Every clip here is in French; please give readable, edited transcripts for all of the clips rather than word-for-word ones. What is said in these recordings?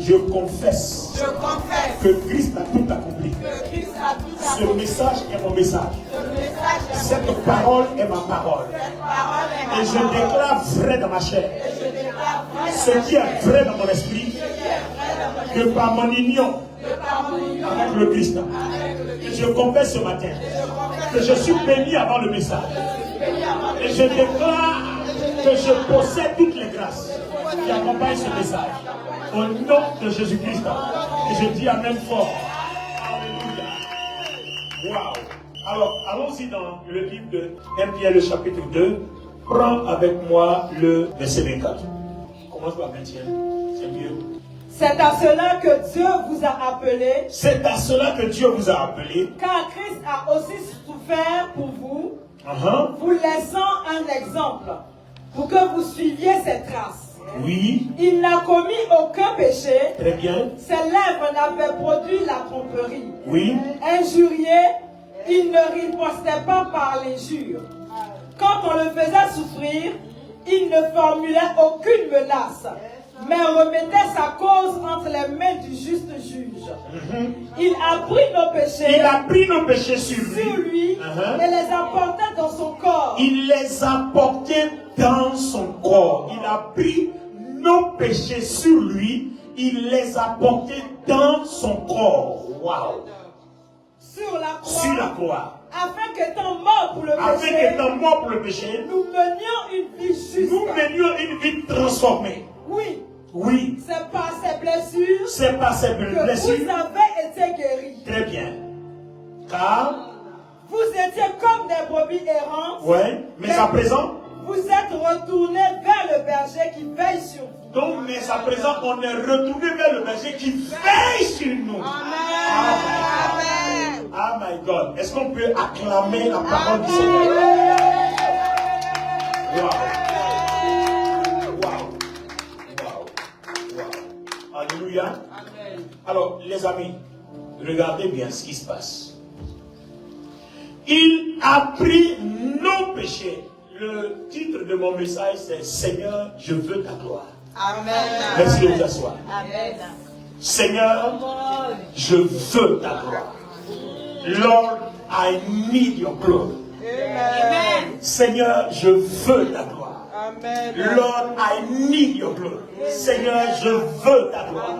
Je confesse que Christ a tout accompli. Ce message est mon message. Cette parole est ma parole. Et je déclare vrai dans ma chair. Ce qui est vrai dans mon esprit, que par mon union avec le Christ, je confesse ce matin que je suis béni avant le message. Et je déclare que je possède toutes les grâces qui accompagnent ce message. Au nom de Jésus-Christ. Et je dis amen fort. Alléluia. Wow. Alors, allons-y dans le livre de 1 Pierre, le chapitre 2. Prends avec moi le verset 24. Commence par 21. C'est mieux. C'est à cela que Dieu vous a appelé. C'est à cela que Dieu vous a appelé. Car Christ a aussi souffert pour vous, vous laissant un exemple, pour que vous suiviez ses traces. Oui. Il n'a commis aucun péché. Très bien. Ses lèvres n'avaient produit la tromperie. Oui. Injurié, il ne ripostait pas par l'injure. Quand on le faisait souffrir, il ne formulait aucune menace, mais remettait sa cause entre les mains du juste juge. Il a pris nos péchés. Il a pris nos péchés sur lui. Et les a portés dans son corps. Il les a portés dans son corps. Il a pris nos péchés sur lui. Il les a portés dans son corps. Waouh. Sur la croix. Afin qu'étant mort pour le péché, nous menions une vie juste. Nous menions une vie transformée. Oui. Oui. C'est par ses blessures. C'est par ses blessures. Que vous avez été guéris. Très bien. Car vous étiez comme des brebis errantes. Oui. Mais à présent, vous êtes retournés vers le berger qui veille sur vous. Donc, mais à présent, on est retourné vers le berger qui veille sur nous. Amen. Oh my God. Est-ce qu'on peut acclamer la parole du Seigneur? Wow. Alléluia. Amen. Alors, les amis, regardez bien ce qui se passe. Il a pris nos péchés. Le titre de mon message, c'est Seigneur, je veux ta gloire. Amen. Merci de vous asseoir. Amen. Seigneur, je veux ta gloire. Lord, I need your glory. Amen. Seigneur, je veux ta gloire. Amen. Lord, I need your glory. Seigneur, je veux ta gloire.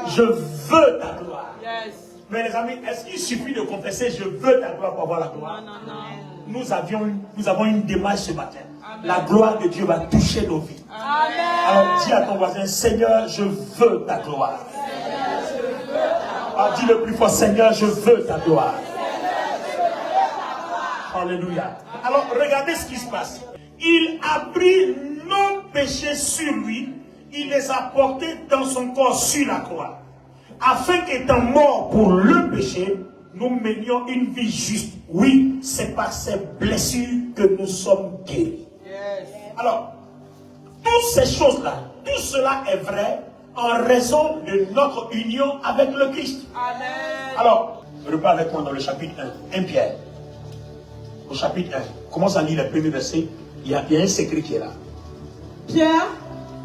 Je veux ta gloire. Yes. Mais les amis, est-ce qu'il suffit de confesser je veux ta gloire pour avoir la gloire? Non, non, non. Nous avons une démarche ce matin. Amen. La gloire de Dieu va toucher nos vies. Amen. Alors dis à ton voisin, Seigneur, je veux ta gloire. Seigneur, je veux ta gloire. Alors dis le plus fort, Seigneur, je veux ta gloire. Alléluia. Alors regardez ce qui se passe. Il a pris nos péchés sur lui. Il les a portés dans son corps sur la croix. Afin qu'étant mort pour le péché, nous menions une vie juste. Oui, c'est par ces blessures que nous sommes guéris. Yes. Alors, toutes ces choses-là, tout cela est vrai en raison de notre union avec le Christ. Amen. Alors, repars avec moi dans le chapitre 1, 1 Pierre. Au chapitre 1, commence à lire les premiers versets. Il y a un secret qui est là. Pierre,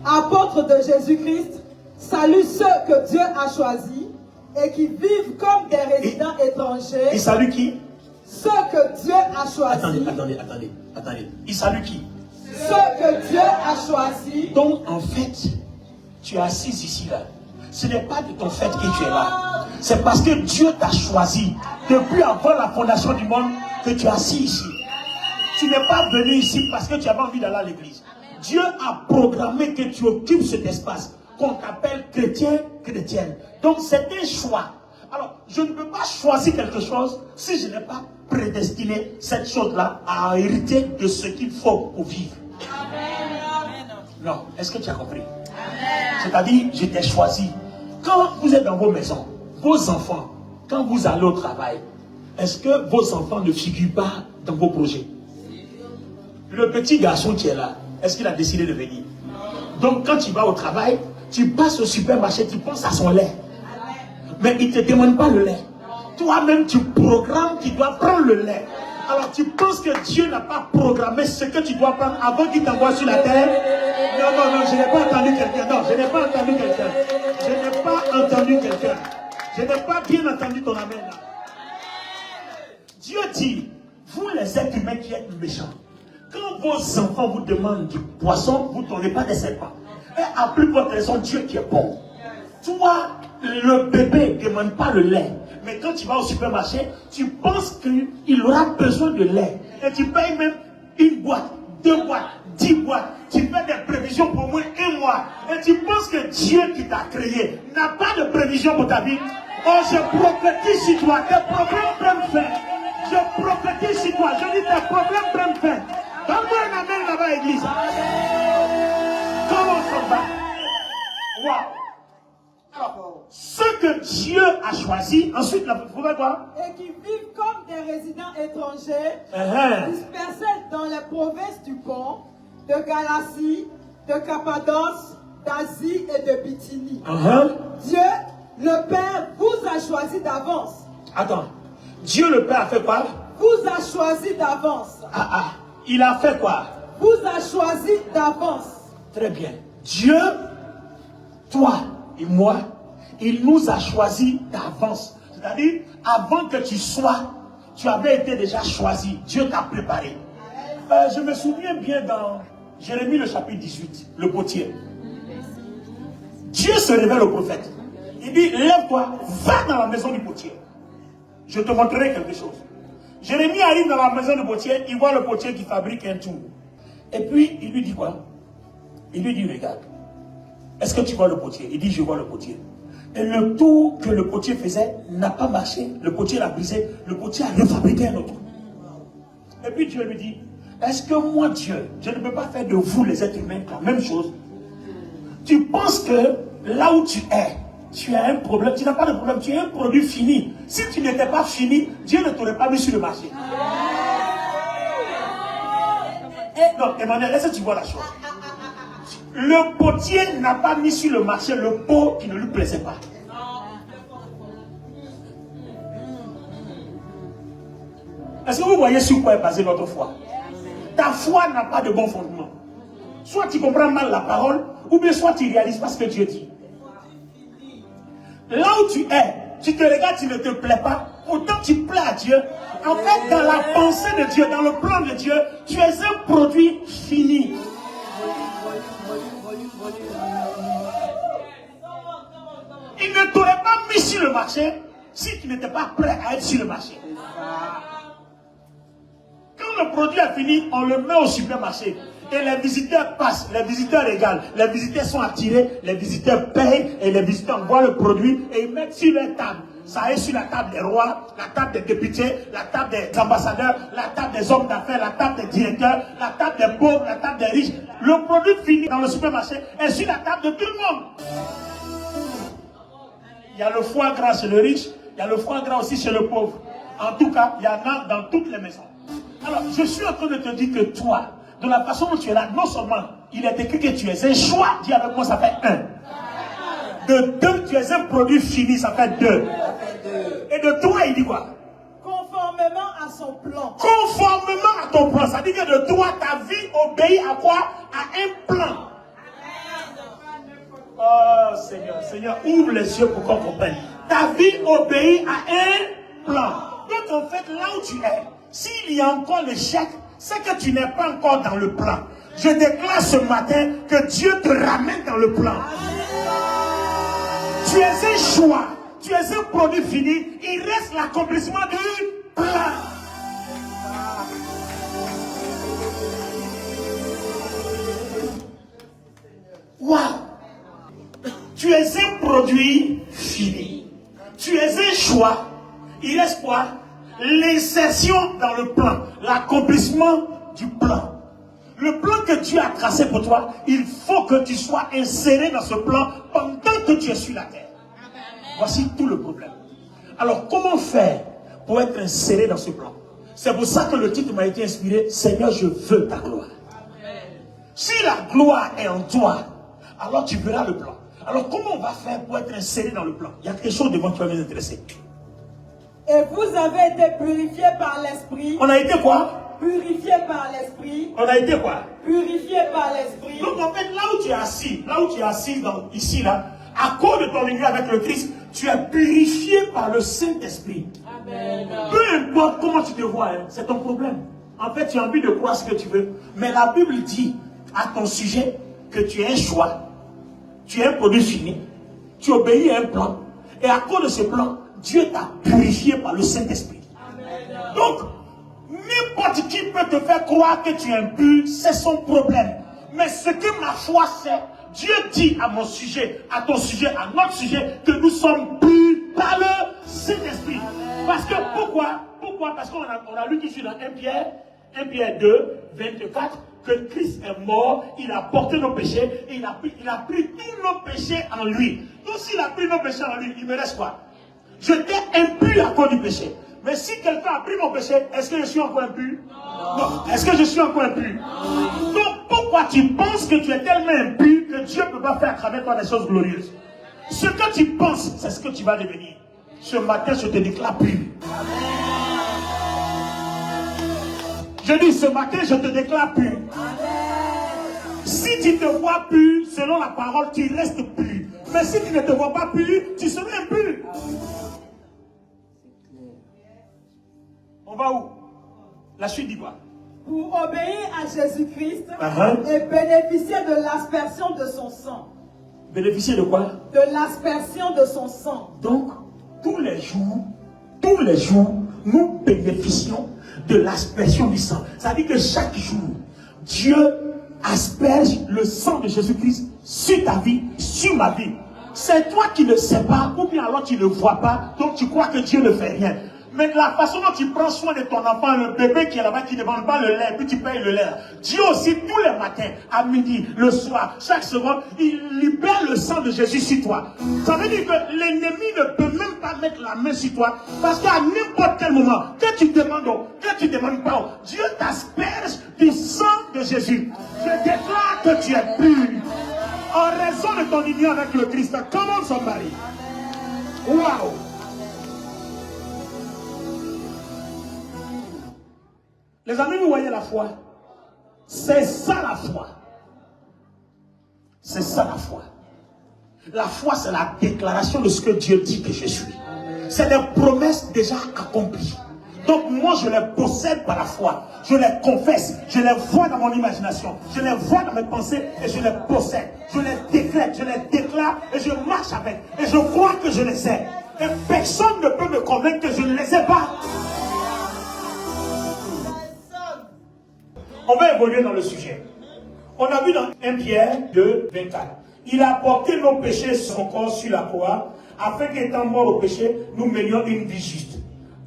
apôtre de Jésus-Christ, salue ceux que Dieu a choisis et qui vivent comme des résidents étrangers. Il salue qui? Ceux que Dieu a choisis. Attendez. Il salue qui? Ceux que Dieu a choisis. Donc en fait, tu es assis ici là. Ce n'est pas de ton fait que tu es là. C'est parce que Dieu t'a choisi depuis avant la fondation du monde que tu es assis ici. Tu n'es pas venu ici parce que tu avais envie d'aller à l'église. Dieu a programmé que tu occupes cet espace qu'on t'appelle chrétien, chrétienne. Donc c'est un choix. Alors, je ne peux pas choisir quelque chose si je n'ai pas prédestiné cette chose-là à hériter de ce qu'il faut pour vivre. Amen. Non, est-ce que tu as compris? C'est-à-dire, je t'ai choisi. Quand vous êtes dans vos maisons, vos enfants, quand vous allez au travail, est-ce que vos enfants ne figurent pas dans vos projets? Le petit garçon qui est là, est-ce qu'il a décidé de venir? Donc quand tu vas au travail, tu passes au supermarché, tu penses à son lait. Mais il ne te demande pas le lait. Toi-même, tu programmes qu'il doit prendre le lait. Alors tu penses que Dieu n'a pas programmé ce que tu dois prendre avant qu'il t'envoie sur la terre? Non, je n'ai pas entendu quelqu'un. Non, je n'ai pas entendu quelqu'un. Je n'ai pas entendu quelqu'un. Je n'ai pas bien entendu ton amen là. Dieu dit, vous les êtres humains qui êtes méchants, quand vos enfants vous demandent du poisson, vous ne donnez pas des serpents. Et à plus forte raison, Dieu qui est bon. Toi, le bébé ne demande pas le lait. Mais quand tu vas au supermarché, tu penses qu'il aura besoin de lait. Et tu payes même une boîte, 2 boîtes, 10 boîtes. Tu fais des prévisions pour au moins 1 mois. Et tu penses que Dieu qui t'a créé n'a pas de prévision pour ta vie. Oh, je prophétise sur toi. Tes problèmes prennent fin. Je prophétise sur toi. Je dis tes problèmes prennent fin. Donne-moi un amen là-bas, église. Comment on va? Waouh. Alors, ce que Dieu a choisi, ensuite, vous pouvez quoi? Et qui vivent comme des résidents étrangers, dispersés dans les provinces du Pont, de Galatie, de Cappadoce, d'Asie et de Bithynie. Dieu, le Père, vous a choisi d'avance. Attends, Dieu le Père a fait quoi? Vous a choisi d'avance. Il a fait quoi? Vous a choisi d'avance. Très bien. Dieu, toi et moi, il nous a choisi d'avance. C'est-à-dire, avant que tu sois, tu avais été déjà choisi. Dieu t'a préparé. Je me souviens bien dans Jérémie le chapitre 18, le potier. Dieu se révèle au prophète. Il dit, lève-toi, va dans la maison du potier. Je te montrerai quelque chose. Jérémie arrive dans la maison du potier, il voit le potier qui fabrique un tour. Et puis, il lui dit quoi? Il lui dit, regarde, est-ce que tu vois le potier? Il dit, je vois le potier. Et le tour que le potier faisait n'a pas marché. Le potier l'a brisé. Le potier a refabriqué un autre. Et puis Dieu lui dit, est-ce que moi, Dieu, je ne peux pas faire de vous, les êtres humains, la même chose? Tu penses que là où tu es, tu as un problème. Tu n'as pas de problème. Tu es un produit fini. Si tu n'étais pas fini, Dieu ne t'aurait pas mis sur le marché. Non, Emmanuel, est-ce que tu vois la chose? Le potier n'a pas mis sur le marché le pot qui ne lui plaisait pas. Est-ce que vous voyez sur quoi est basée notre foi? Ta foi n'a pas de bon fondement. Soit tu comprends mal la parole, ou bien soit tu ne réalises pas ce que Dieu dit. Là où tu es, tu te regardes, tu ne te plais pas, pourtant tu plais à Dieu. En fait, dans la pensée de Dieu, dans le plan de Dieu, tu es un produit fini. Il ne t'aurait pas mis sur le marché si tu n'étais pas prêt à être sur le marché. Quand le produit est fini, on le met au supermarché. Et les visiteurs passent, les visiteurs regardent, les visiteurs sont attirés, les visiteurs payent et les visiteurs voient le produit et ils mettent sur leur table. Ça est sur la table des rois, la table des députés, la table des ambassadeurs, la table des hommes d'affaires, la table des directeurs, la table des pauvres, la table des riches. Le produit fini dans le supermarché est sur la table de tout le monde. Il y a le foie gras chez le riche, il y a le foie gras aussi chez le pauvre. En tout cas, il y en a dans toutes les maisons. Alors, je suis en train de te dire que toi, de la façon dont tu es là, non seulement il est écrit que tu es un choix, dis avec moi, ça fait 1. De 2, tu es un produit fini, ça fait 2. Et de 3, il dit quoi? Conformément à son plan. Conformément à ton plan. Ça dit que de toi, ta vie obéit à quoi? À un plan. Oh Seigneur, Seigneur, ouvre les yeux pour qu'on comprenne. Ta vie obéit à un plan. Donc en fait, là où tu es, s'il y a encore l'échec, c'est que tu n'es pas encore dans le plan. Je déclare ce matin que Dieu te ramène dans le plan. Tu es un choix, tu es un produit fini, il reste l'accomplissement du plan. Waouh! Tu es un produit fini. Tu es un choix. Il reste quoi? L'insertion dans le plan, l'accomplissement du plan. Le plan que Dieu a tracé pour toi, il faut que tu sois inséré dans ce plan pendant que tu es sur la terre. Voici tout le problème. Alors, comment faire pour être inséré dans ce plan? C'est pour ça que le titre m'a été inspiré, Seigneur, je veux ta gloire. Si la gloire est en toi, alors tu verras le plan. Alors, comment on va faire pour être inséré dans le plan? Il y a quelque chose devant qui va nous intéresser. Et vous avez été purifiés par l'esprit. On a été quoi? Purifiés par l'esprit. On a été quoi? Purifiés par l'esprit. Donc en fait, là où tu es assis, ici là, À cause de ton union avec le Christ, tu es purifié par le Saint-Esprit. Peu importe comment tu te vois, hein, c'est ton problème. En fait, tu as envie de croire ce que tu veux. Mais la Bible dit à ton sujet que tu es un choix, tu es un produit fini, tu obéis à un plan. Et à cause de ce plan, Dieu t'a purifié par le Saint-Esprit. Donc, n'importe qui peut te faire croire que tu es impur, c'est son problème. Mais ce que ma foi sait, Dieu dit à mon sujet, à ton sujet, à notre sujet, que nous sommes purs par le Saint-Esprit. Parce que pourquoi? Parce qu'on a lu tout de suite dans 1 Pierre 2, 24, que Christ est mort, il a porté nos péchés, et il a pris tous nos péchés en lui. Donc s'il a pris nos péchés en lui, il me reste quoi? Je t'ai impur à cause du péché. Mais si quelqu'un a pris mon péché, est-ce que je suis encore impur? Non. Est-ce que je suis encore impur? Donc pourquoi tu penses que tu es tellement impur que Dieu ne peut pas faire à travers toi des choses glorieuses? Ce que tu penses, c'est ce que tu vas devenir. Ce matin, je te déclare pur. Je dis, ce matin, je te déclare pur. Si tu te vois pur, selon la parole, tu restes pur. Mais si tu ne te vois pas pur, tu seras impur. On va où? La suite dit quoi? Pour obéir à Jésus-Christ et bénéficier de l'aspersion de son sang. Bénéficier de quoi? De l'aspersion de son sang. Donc, tous les jours, nous bénéficions de l'aspersion du sang. Ça veut dire que chaque jour, Dieu asperge le sang de Jésus-Christ sur ta vie, sur ma vie. C'est toi qui ne sais pas, ou bien alors tu ne vois pas, donc tu crois que Dieu ne fait rien. Mais la façon dont tu prends soin de ton enfant, le bébé qui est là-bas, qui ne demande pas le lait, puis tu payes le lait. Dieu aussi, tous les matins, à midi, le soir, chaque seconde, il libère le sang de Jésus sur toi. Ça veut dire que l'ennemi ne peut même pas mettre la main sur toi, parce qu'à n'importe quel moment, que tu demandes, que tu ne demandes pas, Dieu t'asperge du sang de Jésus. Je déclare que tu es pur. En raison de ton union avec le Christ, comment somebody? Waouh! Les amis, vous voyez la foi? C'est ça la foi. C'est ça la foi. La foi, c'est la déclaration de ce que Dieu dit que je suis. C'est des promesses déjà accomplies. Donc moi, je les possède par la foi. Je les confesse. Je les vois dans mon imagination. Je les vois dans mes pensées et je les possède. Je les décrète, je les déclare et je marche avec. Et je crois que je les ai. Et personne ne peut me convaincre que je ne les ai pas. On va évoluer dans le sujet. On a vu dans 1 Pierre 2, 24. Il a porté nos péchés sur son corps sur la croix, afin qu'étant mort au péché, nous menions une vie juste.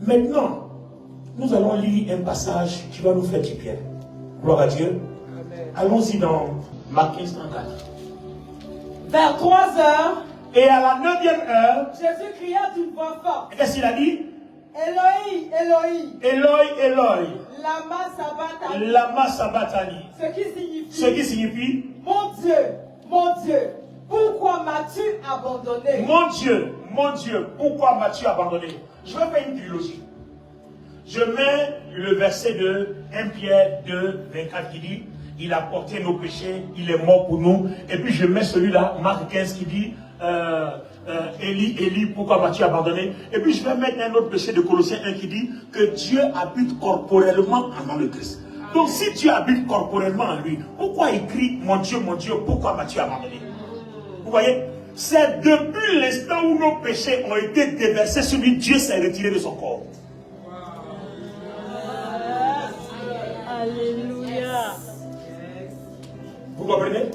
Maintenant, nous allons lire un passage qui va nous faire du bien. Gloire à Dieu. Allons-y dans Marc 15, 34. Vers 3 heures, et à la 9e heure, Jésus cria d'une voix forte. Qu'est-ce qu'il a dit? Eloi, Eloi. Eloi, Eloi. Lama sabachthani. Lama sabachthani. Ce qui signifie, mon Dieu, pourquoi m'as-tu abandonné? Mon Dieu, pourquoi m'as-tu abandonné? Je vais faire une trilogie. Je mets le verset de 1 Pierre 2, 24 qui dit, il a porté nos péchés, il est mort pour nous. Et puis je mets celui-là, Marc 15 qui dit, Élie, Élie, pourquoi m'as-tu abandonné? Et puis je vais mettre un autre péché de Colossiens 1 qui dit que Dieu habite corporellement en le Christ. Donc si Dieu habite corporellement en lui, pourquoi il crie mon Dieu, pourquoi m'as-tu abandonné? Vous voyez? C'est depuis l'instant où nos péchés ont été déversés sur lui, Dieu s'est retiré de son corps. Alléluia. Vous comprenez?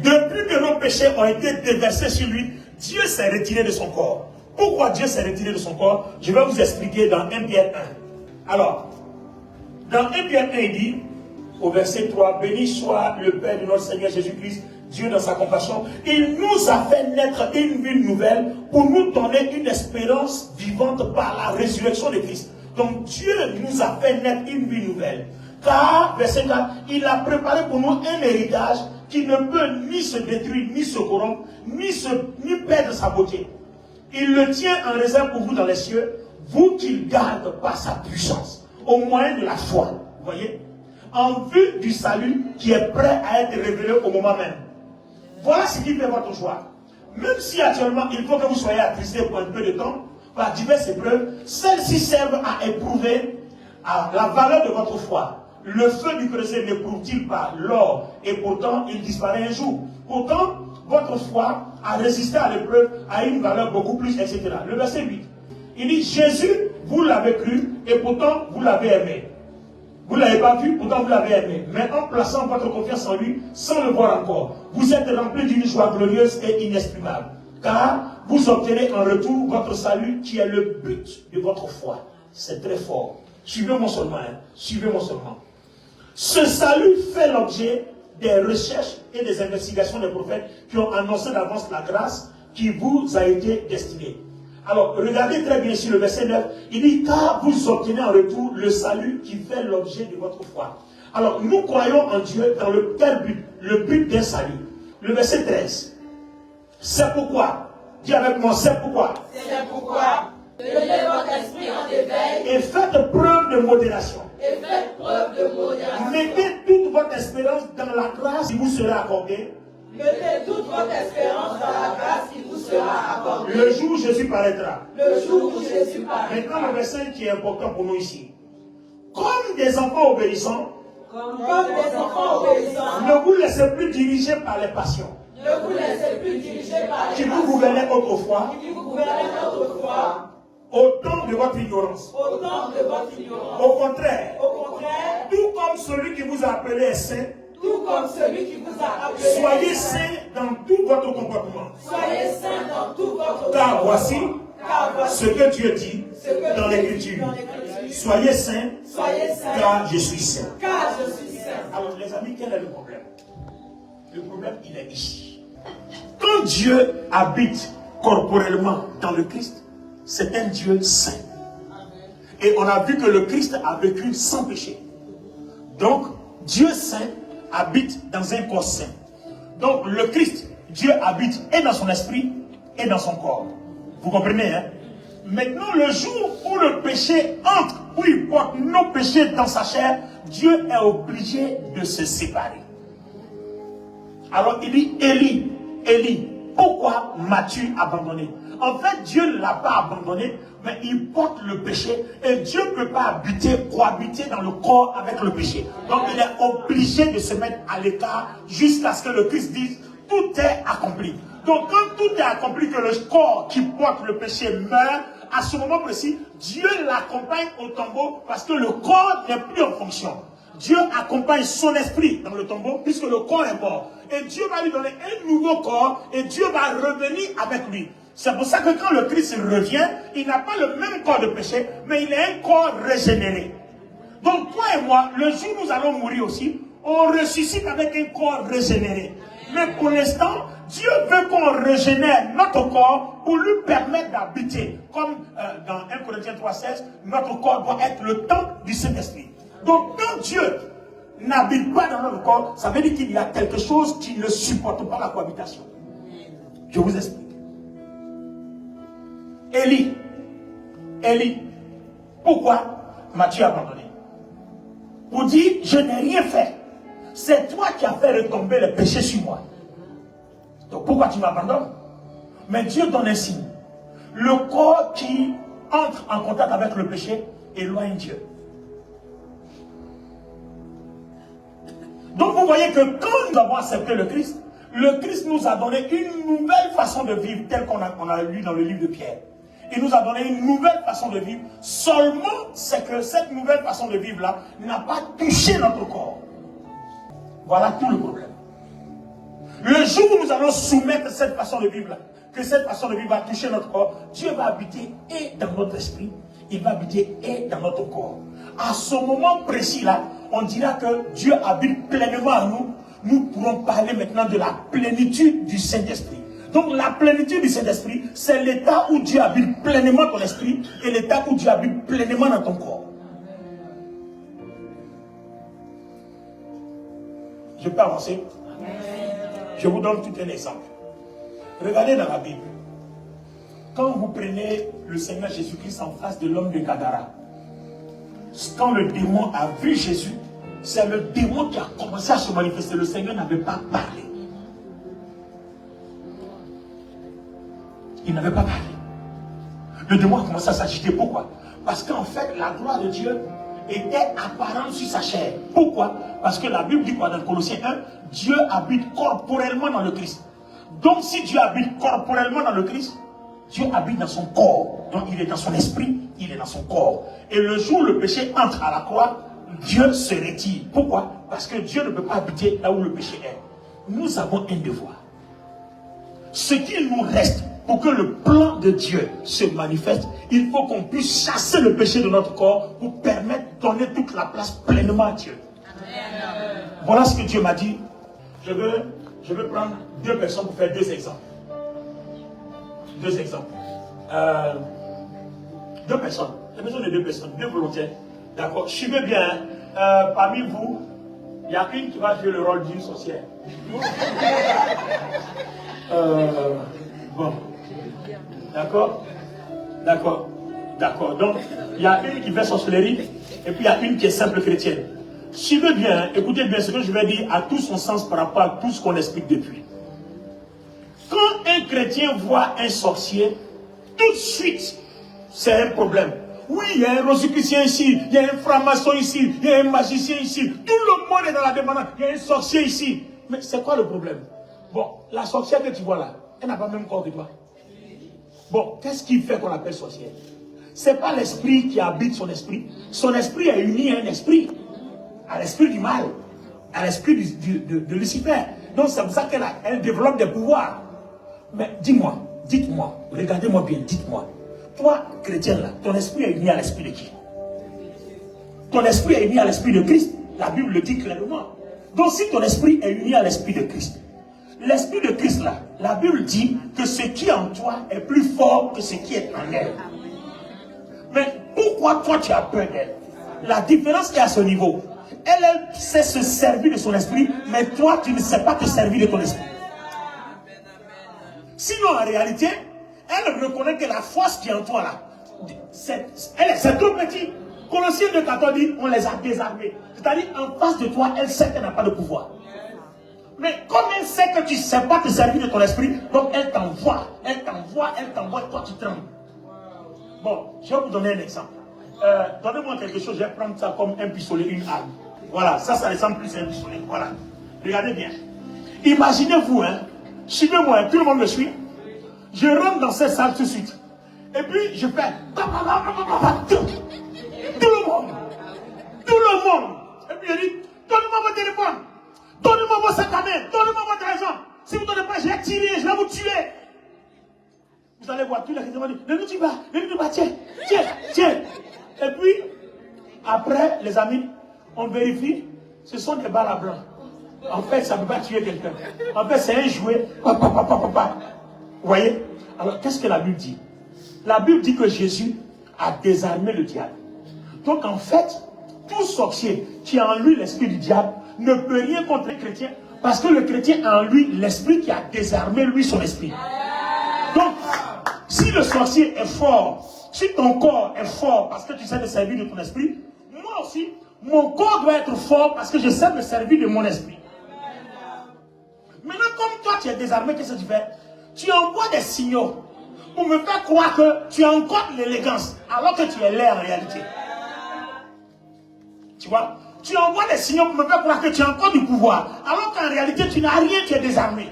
Depuis que nos péchés ont été déversés sur lui, Dieu s'est retiré de son corps. Pourquoi Dieu s'est retiré de son corps? Je vais vous expliquer dans 1 Pierre 1. Alors, dans 1 Pierre 1, il dit, au verset 3, béni soit le Père de notre Seigneur Jésus-Christ, Dieu dans sa compassion, il nous a fait naître une vie nouvelle pour nous donner une espérance vivante par la résurrection de Christ. Donc Dieu nous a fait naître une vie nouvelle. Car, verset 4, il a préparé pour nous un héritage qui ne peut ni se détruire, ni se corrompre, ni perdre sa beauté. Il le tient en réserve pour vous dans les cieux, vous qu'il garde par sa puissance, au moyen de la foi. Vous voyez? En vue du salut qui est prêt à être révélé au moment même. Voilà ce qui fait votre joie. même si actuellement il faut que vous soyez attristés pour un peu de temps, par diverses épreuves, celles-ci servent à éprouver la valeur de votre foi. Le feu du chrétien n'éprouve-t-il pas l'or et pourtant il disparaît un jour. Pourtant, votre foi a résisté à l'épreuve, a une valeur beaucoup plus, etc. Le verset 8, il dit, Jésus, vous l'avez cru et pourtant vous l'avez aimé. Vous ne l'avez pas vu, pourtant vous l'avez aimé. Mais en plaçant votre confiance en lui, sans le voir encore, vous êtes remplis d'une joie glorieuse et inexprimable. Car vous obtenez en retour votre salut qui est le but de votre foi. C'est très fort. Suivez-moi seulement. Suivez-moi seulement. Ce salut fait l'objet des recherches et des investigations des prophètes qui ont annoncé d'avance la grâce qui vous a été destinée. Alors, regardez très bien sur le verset 9. Il dit, car vous obtenez en retour le salut qui fait l'objet de votre foi. Alors, nous croyons en Dieu dans le quel but? Le but d'un salut. Le verset 13. C'est pourquoi, dis avec moi, c'est pourquoi. C'est pourquoi, tenez votre esprit en éveil et faites preuve de modération. et faites preuve de modération. Mettez toute votre espérance dans la grâce qui vous sera accordée. Mettez toute votre espérance dans la grâce qui vous sera accordée. Le jour où Jésus paraîtra. Le jour où Jésus paraîtra. Maintenant, le verset qui est important pour nous ici. Comme des enfants obéissants, Comme des enfants obéissants, ne vous laissez plus diriger par les passions ne vous laissez plus diriger par les qui vous passions gouvernaient autrefois qui vous gouvernaient autrefois, au temps de votre ignorance. au temps de votre ignorance. Au contraire, Au contraire, tout comme celui qui vous a appelé est saint, tout comme celui qui vous a appelé, soyez saints dans tout votre comportement. soyez saints dans tout votre Car voici car voici ce que Dieu dit ce que dans Dieu dit l'Écriture. dans l'Écriture. Soyez saints, Soyez saints, car je suis saint. car je suis saint. Alors les amis, quel est le problème? Le problème, il est ici. Quand Dieu habite corporellement dans le Christ, c'est un Dieu saint. Et on a vu que le Christ a vécu sans péché. Donc, Dieu saint habite dans un corps saint. Donc, le Christ, Dieu habite et dans son esprit et dans son corps. Vous comprenez, hein? Maintenant, le jour où le péché entre, où il porte nos péchés dans sa chair, Dieu est obligé de se séparer. Alors, il dit, Élie, Élie, pourquoi m'as-tu abandonné? En fait, Dieu ne l'a pas abandonné, mais il porte le péché et Dieu ne peut pas cohabiter dans le corps avec le péché. Donc, il est obligé de se mettre à l'écart jusqu'à ce que le Christ dise, tout est accompli. Donc, quand tout est accompli, que le corps qui porte le péché meurt, à ce moment précis, Dieu l'accompagne au tombeau parce que le corps n'est plus en fonction. Dieu accompagne son esprit dans le tombeau puisque le corps est mort. Et Dieu va lui donner un nouveau corps et Dieu va revenir avec lui. C'est pour ça que quand le Christ revient, il n'a pas le même corps de péché, mais il a un corps régénéré. Donc toi et moi, le jour où nous allons mourir aussi, on ressuscite avec un corps régénéré. Mais pour l'instant, Dieu veut qu'on régénère notre corps pour lui permettre d'habiter. Comme dans 1 Corinthiens 3,16, notre corps doit être le temple du Saint-Esprit. Donc quand Dieu n'habite pas dans notre corps, ça veut dire qu'il y a quelque chose qui ne supporte pas la cohabitation. Je vous explique. Élie, pourquoi m'as-tu abandonné? Pour dire, je n'ai rien fait. C'est toi qui as fait retomber le péché sur moi. Donc pourquoi tu m'abandonnes? Mais Dieu donne un signe. Le corps qui entre en contact avec le péché éloigne Dieu. Donc vous voyez que quand nous avons accepté le Christ nous a donné une nouvelle façon de vivre, telle qu'on a lu dans le livre de Pierre. Il nous a donné une nouvelle façon de vivre. Seulement, c'est que cette nouvelle façon de vivre-là n'a pas touché notre corps. Voilà tout le problème. Le jour où nous allons soumettre cette façon de vivre-là, que cette façon de vivre va toucher notre corps, Dieu va habiter et dans notre esprit, il va habiter et dans notre corps. À ce moment précis-là, on dira que Dieu habite pleinement en nous. Nous pourrons parler maintenant de la plénitude du Saint-Esprit. Donc la plénitude du Saint-Esprit, c'est l'état où Dieu habite pleinement ton esprit et l'état où Dieu habite pleinement dans ton corps. Je peux avancer? Je vous donne tout un exemple. Regardez dans la Bible. Quand vous prenez le Seigneur Jésus-Christ en face de l'homme de Gadara, quand le démon a vu Jésus, c'est le démon qui a commencé à se manifester. Le Seigneur n'avait pas parlé. il n'avait pas parlé. Le démon a commencé à s'agiter. Pourquoi? Parce qu'en fait, la gloire de Dieu était apparente sur sa chair. Pourquoi? Parce que la Bible dit quoi dans Colossiens 1? Dieu habite corporellement dans le Christ. Donc si Dieu habite corporellement dans le Christ, Dieu habite dans son corps. Donc il est dans son esprit, il est dans son corps. Et le jour où le péché entre à la croix, Dieu se retire. Pourquoi? Parce que Dieu ne peut pas habiter là où le péché est. Nous avons un devoir. Ce qu'il nous reste pour que le plan de Dieu se manifeste, il faut qu'on puisse chasser le péché de notre corps pour permettre de donner toute la place pleinement à Dieu. Amen. Voilà ce que Dieu m'a dit. Je veux prendre 2 personnes pour faire 2 exemples. 2 exemples. 2 personnes. J'ai besoin de 2 personnes, 2 volontaires. D'accord. Suivez bien. Parmi vous, il y a une qui va jouer le rôle d'une sorcière. Bon. D'accord. D'accord. D'accord. Donc, il y a une qui fait sorcellerie et puis il y a une qui est simple chrétienne. Suivez bien, écoutez bien ce que je vais dire à tout son sens par rapport à tout ce qu'on explique depuis. Quand un chrétien voit un sorcier, tout de suite, c'est un problème. Oui, il y a un rosicrucien ici, il y a un franc-maçon ici, il y a un magicien ici, tout le monde est dans la dépendance, il y a un sorcier ici. Mais c'est quoi le problème? Bon, la sorcière que tu vois là, elle n'a pas le même corps que toi. Bon, qu'est-ce qui fait qu'on l'appelle sorcière? C'est pas l'esprit qui habite son esprit. Son esprit est uni à un esprit. À l'esprit du mal. À l'esprit de Lucifer. Donc c'est pour ça qu'elle développe des pouvoirs. Mais dis-moi, dites-moi, regardez-moi bien, dites-moi. Toi, chrétien là, ton esprit est uni à l'esprit de qui? Ton esprit est uni à l'esprit de Christ. La Bible le dit clairement. Donc si ton esprit est uni à l'esprit de Christ, l'esprit de Christ là, la Bible dit que ce qui est en toi est plus fort que ce qui est en elle. Mais pourquoi toi tu as peur d'elle? La différence est à ce niveau. Elle sait se servir de son esprit, mais toi tu ne sais pas te servir de ton esprit. Sinon en réalité, elle reconnaît que la force qui est en toi là, c'est trop petit. Colossiens 2,14 dit, on les a désarmés. C'est-à-dire en face de toi, elle sait qu'elle n'a pas de pouvoir. Mais comme elle sait que tu ne sais pas te servir de ton esprit, donc elle t'envoie, toi tu trembles. Bon, je vais vous donner un exemple. Donnez-moi quelque chose, je vais prendre ça comme un pistolet, une arme. Voilà, ça ressemble plus à un pistolet. Voilà. Regardez bien. Imaginez-vous, hein, suivez-moi, hein, tout le monde me suit. Je rentre dans cette salle tout de suite. Et puis je fais tout le monde. Et puis je dis, donnez-moi votre téléphone. Donnez-moi vos sacs à main. Donnez-moi votre argent. Si vous ne donnez pas, je vais tirer, je vais vous tuer. Vous allez voir tous les chrétiens vont dire, ne nous tue pas, tiens. Et puis, après, les amis, on vérifie, ce sont des balles à blanc. En fait, ça ne peut pas tuer quelqu'un. En fait, c'est un jouet. Vous voyez? Alors, qu'est-ce que la Bible dit? La Bible dit que Jésus a désarmé le diable. Donc, en fait, tout sorcier qui a en lui l'esprit du diable ne peut rien contre les chrétiens parce que le chrétien a en lui l'esprit qui a désarmé lui son esprit. Donc, si le sorcier est fort, si ton corps est fort parce que tu sais te servir de ton esprit, moi aussi, mon corps doit être fort parce que je sais me servir de mon esprit. Maintenant, comme toi tu es désarmé, qu'est-ce que tu fais? Tu envoies des signaux pour me faire croire que tu as encore l'élégance alors que tu es laid en réalité. Tu vois? Tu envoies des signaux pour me faire croire que tu as encore du pouvoir alors qu'en réalité tu n'as rien, tu es désarmé.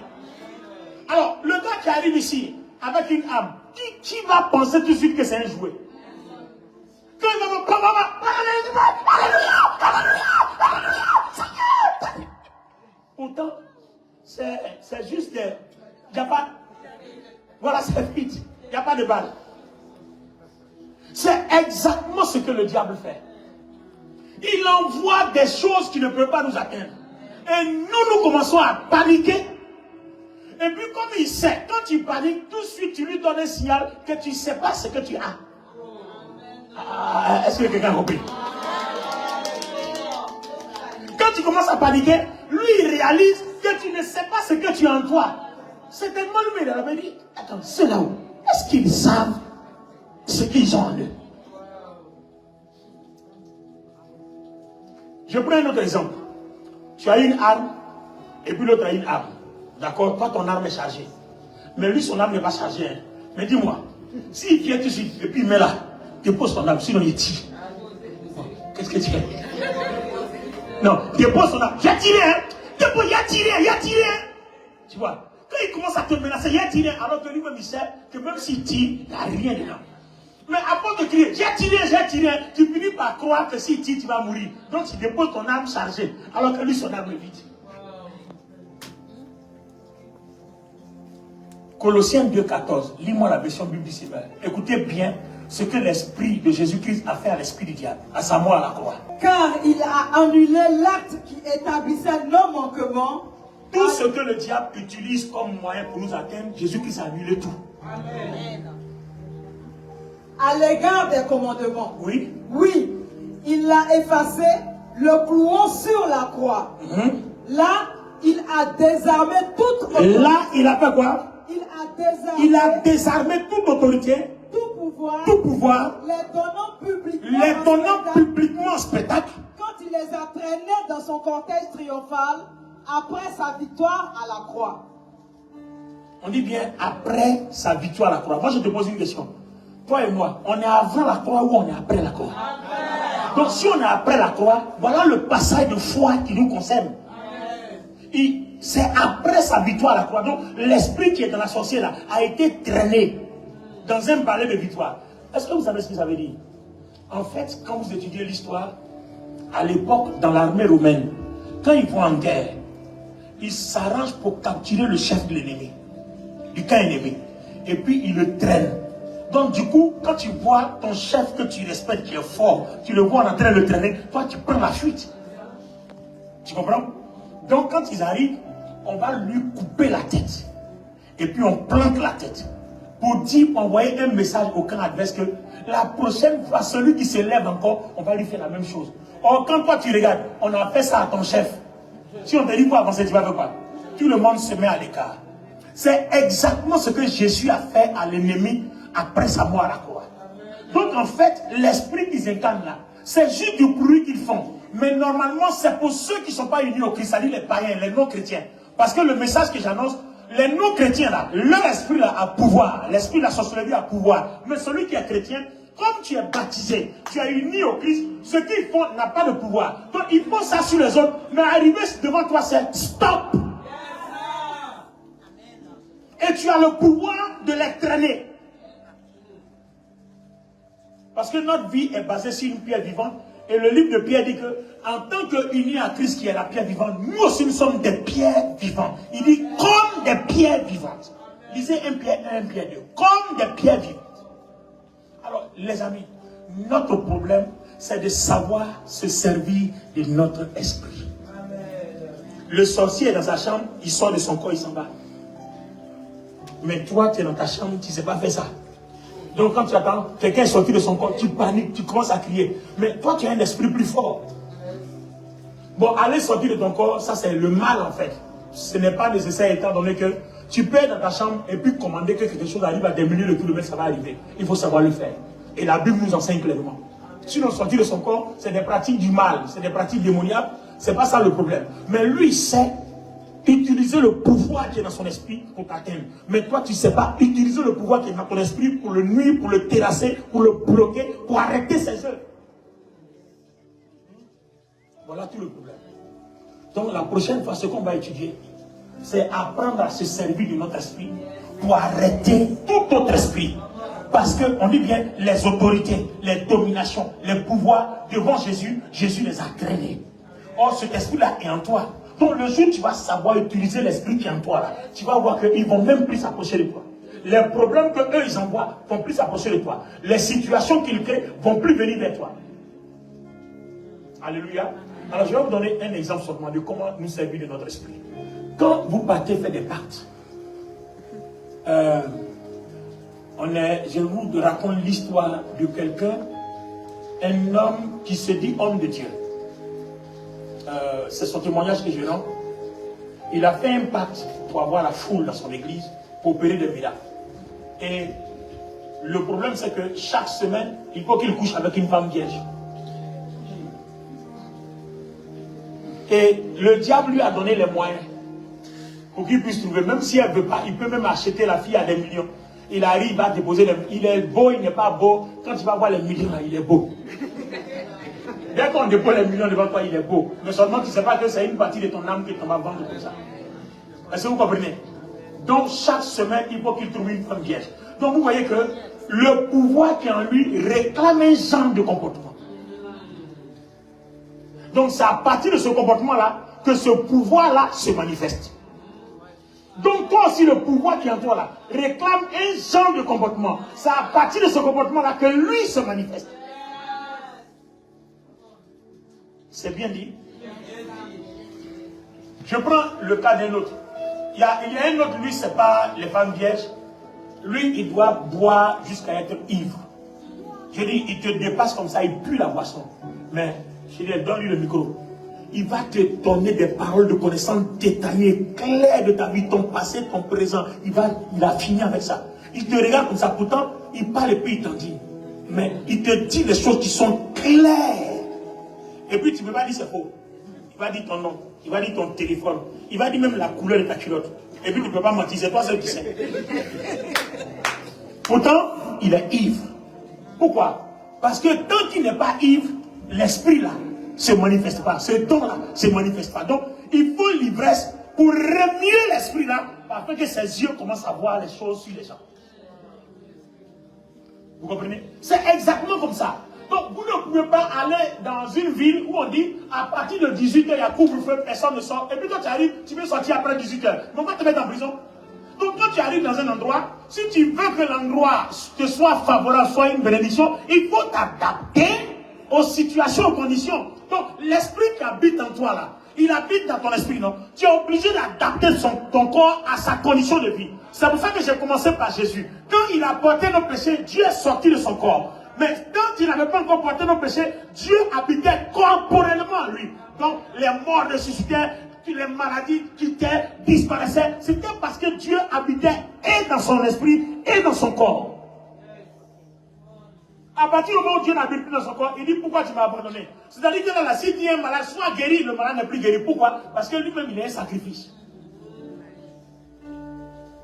Alors, le gars qui arrive ici avec une arme, qui va penser tout de suite que c'est un jouet? Quand il va me alléluia, pourtant, c'est juste il n'y a pas. Voilà, c'est vide. Il n'y a pas de balle. C'est exactement ce que le diable fait. Il envoie des choses qui ne peuvent pas nous atteindre. Et nous commençons à paniquer. Et puis comme il sait, quand tu paniques, tout de suite tu lui donnes un signal que tu ne sais pas ce que tu as. Est-ce que quelqu'un a compris? Quand tu commences à paniquer, lui il réalise que tu ne sais pas ce que tu as en toi. C'est tellement lui, il avait dit, attends, c'est là-haut. Est-ce qu'ils savent ce qu'ils ont en eux? Je prends un autre exemple. Tu as une arme, et puis l'autre a une arme. D'accord? Toi, ton arme est chargée. Mais lui, son arme n'est pas chargée. Hein. Mais dis-moi, s'il vient tout de suite et puis il met là, dépose ton âme, sinon il tire. Bon, qu'est-ce que tu fais? Non, dépose ton âme. J'ai tiré, hein? Dépose, il a tiré. Tu vois, quand il commence à te menacer, il a tiré, alors que lui-même il sait que même s'il tire, il n'y a rien dedans. Mais avant de crier, j'ai tiré, tu finis par croire que s'il tire, tu vas mourir. Donc tu déposes ton âme chargée, alors que lui, son âme est vide. Colossiens 2,14, lis-moi la version biblique. Écoutez bien ce que l'esprit de Jésus-Christ a fait à l'esprit du diable, à sa mort à la croix. Car il a annulé l'acte qui établissait nos manquements. Tout ce que le diable utilise comme moyen pour nous atteindre, Jésus-Christ a annulé tout. Amen. À l'égard des commandements. Oui. Oui, il l'a effacé, le clouant sur la croix. Là, il a désarmé toute autorité. Là, il a fait quoi? Il a désarmé toute autorité, tout pouvoir, les donnant publiquement en spectacle. Quand il les a traînés dans son cortège triomphal, après sa victoire à la croix. On dit bien après sa victoire à la croix. Moi, je te pose une question. Toi et moi, on est avant la croix ou on est après la croix? Donc, si on est après la croix, voilà le passage de foi qui nous concerne. C'est après sa victoire à la croix. Donc, l'esprit qui est dans la sorcière là a été traîné dans un balai de victoire. Est-ce que vous savez ce que ça veut dire? En fait, quand vous étudiez l'histoire, à l'époque, dans l'armée romaine, quand ils vont en guerre, ils s'arrangent pour capturer le chef de l'ennemi, du camp ennemi. Et puis, ils le traînent. Donc, du coup, quand tu vois ton chef que tu respectes, qui est fort, tu le vois en train de le traîner, toi, tu prends la fuite. Tu comprends? Donc, quand ils arrivent, on va lui couper la tête. Et puis, on plante la tête. Pour dire, envoyer un message au camp adverse que la prochaine fois, celui qui se lève encore, on va lui faire la même chose. Or, quand toi, tu regardes, on a fait ça à ton chef. Si on te dit quoi avancer, tu vas faire quoi? Tout le monde se met à l'écart. C'est exactement ce que Jésus a fait à l'ennemi après sa mort à la croix. Donc, en fait, l'esprit qu'ils incarnent là, c'est juste du bruit qu'ils font. Mais normalement, c'est pour ceux qui ne sont pas unis au Christ, c'est-à-dire les païens, les non-chrétiens. Parce que le message que j'annonce, les non-chrétiens là, leur esprit là a pouvoir. L'esprit de la sorcellerie a pouvoir. Mais celui qui est chrétien, comme tu es baptisé, tu es uni au Christ, ce qu'ils font n'a pas de pouvoir. Donc ils font ça sur les autres, mais arriver devant toi, c'est stop. Et tu as le pouvoir de les traîner. Parce que notre vie est basée sur une pierre vivante. Et le livre de Pierre dit que, en tant qu'unis à Christ qui est la pierre vivante, nous aussi nous sommes des pierres vivantes. Il dit comme des pierres vivantes. Lisez 1 Pierre 1, 1 Pierre 2. Comme des pierres vivantes. Alors, les amis, notre problème, c'est de savoir se servir de notre esprit. Le sorcier est dans sa chambre, il sort de son corps, il s'en va. Mais toi, tu es dans ta chambre, tu ne sais pas faire ça. Donc quand tu attends, quelqu'un est sorti de son corps, tu paniques, tu commences à crier. Mais toi, tu as un esprit plus fort. Bon, aller sortir de ton corps, ça c'est le mal en fait. Ce n'est pas nécessaire étant donné que tu peux être dans ta chambre et puis commander que quelque chose arrive à diminuer le tout de même, ça va arriver. Il faut savoir le faire. Et la Bible nous enseigne clairement. Sinon, sortir de son corps, c'est des pratiques du mal, c'est des pratiques démoniaques. C'est pas ça le problème. Mais lui, il sait utiliser le pouvoir qui est dans son esprit pour t'atteindre. Mais toi, tu ne sais pas utiliser le pouvoir qui est dans ton esprit pour le nuire, pour le terrasser, pour le bloquer, pour arrêter ses œuvres. Voilà tout le problème. Donc la prochaine fois, ce qu'on va étudier, c'est apprendre à se servir de notre esprit pour arrêter tout autre esprit. Parce qu'on dit bien, les autorités, les dominations, les pouvoirs devant Jésus, Jésus les a traînés. Or, cet esprit-là est en toi. Donc le jour où tu vas savoir utiliser l'esprit qui est en toi, là, tu vas voir qu'ils ne vont même plus s'approcher de toi. Les problèmes qu'eux ils envoient ne vont plus s'approcher de toi. Les situations qu'ils créent ne vont plus venir vers toi. Alléluia. Alors je vais vous donner un exemple seulement de comment nous servir de notre esprit. Quand vous partez faire des pactes, je vous raconte l'histoire de quelqu'un, un homme qui se dit homme de Dieu. C'est son témoignage que je rends. Il a fait un pacte pour avoir la foule dans son église, pour opérer des miracles. Et le problème, c'est que chaque semaine, il faut qu'il couche avec une femme vierge. Et le diable lui a donné les moyens pour qu'il puisse trouver, même si elle ne veut pas, il peut même acheter la fille à des millions. Il arrive, il va déposer il est beau, il n'est pas beau. Quand tu vas voir les millions, là, il est beau. Dès qu'on dépose les millions devant toi, il est beau. Mais seulement tu ne sais pas que c'est une partie de ton âme qui va vendre comme ça. Est-ce que vous comprenez? Donc chaque semaine, il faut qu'il trouve une femme vierge. Donc vous voyez que le pouvoir qui est en lui réclame un genre de comportement. Donc c'est à partir de ce comportement-là que ce pouvoir-là se manifeste. Donc toi aussi, le pouvoir qui est en toi là réclame un genre de comportement. C'est à partir de ce comportement-là que lui se manifeste. C'est bien dit. Je prends le cas d'un autre. Il y a un autre, lui, c'est pas les femmes vierges. Lui, il doit boire jusqu'à être ivre. Je dis, il te dépasse comme ça, il pue la boisson. Mais, je dis, donne-lui le micro. Il va te donner des paroles de connaissance détaillées, claires de ta vie, ton passé, ton présent. Il a fini avec ça. Il te regarde comme ça, pourtant, il parle et puis il t'en dit. Mais il te dit des choses qui sont claires. Et puis tu ne peux pas dire c'est faux. Il va dire ton nom, il va dire ton téléphone, il va dire même la couleur de ta culotte. Et puis tu ne peux pas mentir, c'est toi seul qui sais. Pourtant, il est ivre. Pourquoi? Parce que tant qu'il n'est pas ivre, l'esprit là ne se manifeste pas. Ce don là ne se manifeste pas. Donc, il faut l'ivresse pour remuer l'esprit là, afin que ses yeux commencent à voir les choses sur les gens. Vous comprenez? C'est exactement comme ça. Donc, vous ne pouvez pas aller dans une ville où on dit à partir de 18h, il y a couvre-feu, personne ne sort. Et puis quand tu arrives, tu veux sortir après 18h. Donc, on va te mettre en prison. Donc, quand tu arrives dans un endroit, si tu veux que l'endroit te soit favorable, soit une bénédiction, il faut t'adapter aux situations, aux conditions. Donc, l'esprit qui habite en toi là, il habite dans ton esprit, non? Tu es obligé d'adapter ton corps à sa condition de vie. C'est pour ça que j'ai commencé par Jésus. Quand il a porté nos péchés, Dieu est sorti de son corps. Mais quand il n'avait pas encore porté nos péchés, Dieu habitait corporellement en lui. Donc les morts ressuscitaient, les maladies quittaient, disparaissaient. C'était parce que Dieu habitait et dans son esprit et dans son corps. À partir du moment où Dieu n'habite plus dans son corps, il dit pourquoi tu m'as abandonné. C'est-à-dire que dans la si tu es malade, soit guéri, le malade n'est plus guéri. Pourquoi? Parce que lui-même il est un sacrifice.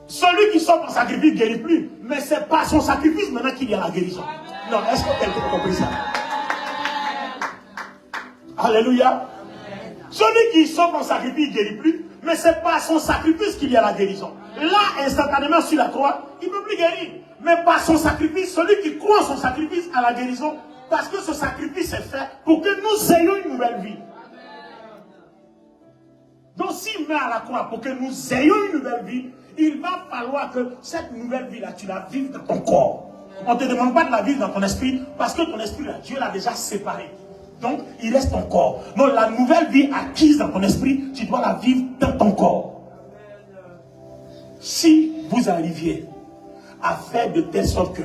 Celui qui sort en sacrifice ne guérit plus. Mais c'est pas son sacrifice maintenant qu'il y a la guérison. Non, est-ce que quelqu'un a compris ça? Alléluia. Celui qui sort en sacrifice ne guérit plus. Mais c'est pas son sacrifice qu'il y a la guérison. Là, instantanément sur la croix, il ne peut plus guérir. Mais par son sacrifice, celui qui croit en son sacrifice à la guérison, parce que ce sacrifice est fait pour que nous ayons une nouvelle vie. Donc s'il met à la croix pour que nous ayons une nouvelle vie, il va falloir que cette nouvelle vie-là, tu la vives dans ton corps. On ne te demande pas de la vivre dans ton esprit, parce que ton esprit, là, Dieu l'a déjà séparé. Donc, il reste ton corps. Donc, la nouvelle vie acquise dans ton esprit, tu dois la vivre dans ton corps. Si vous arriviez à faire de telle sorte que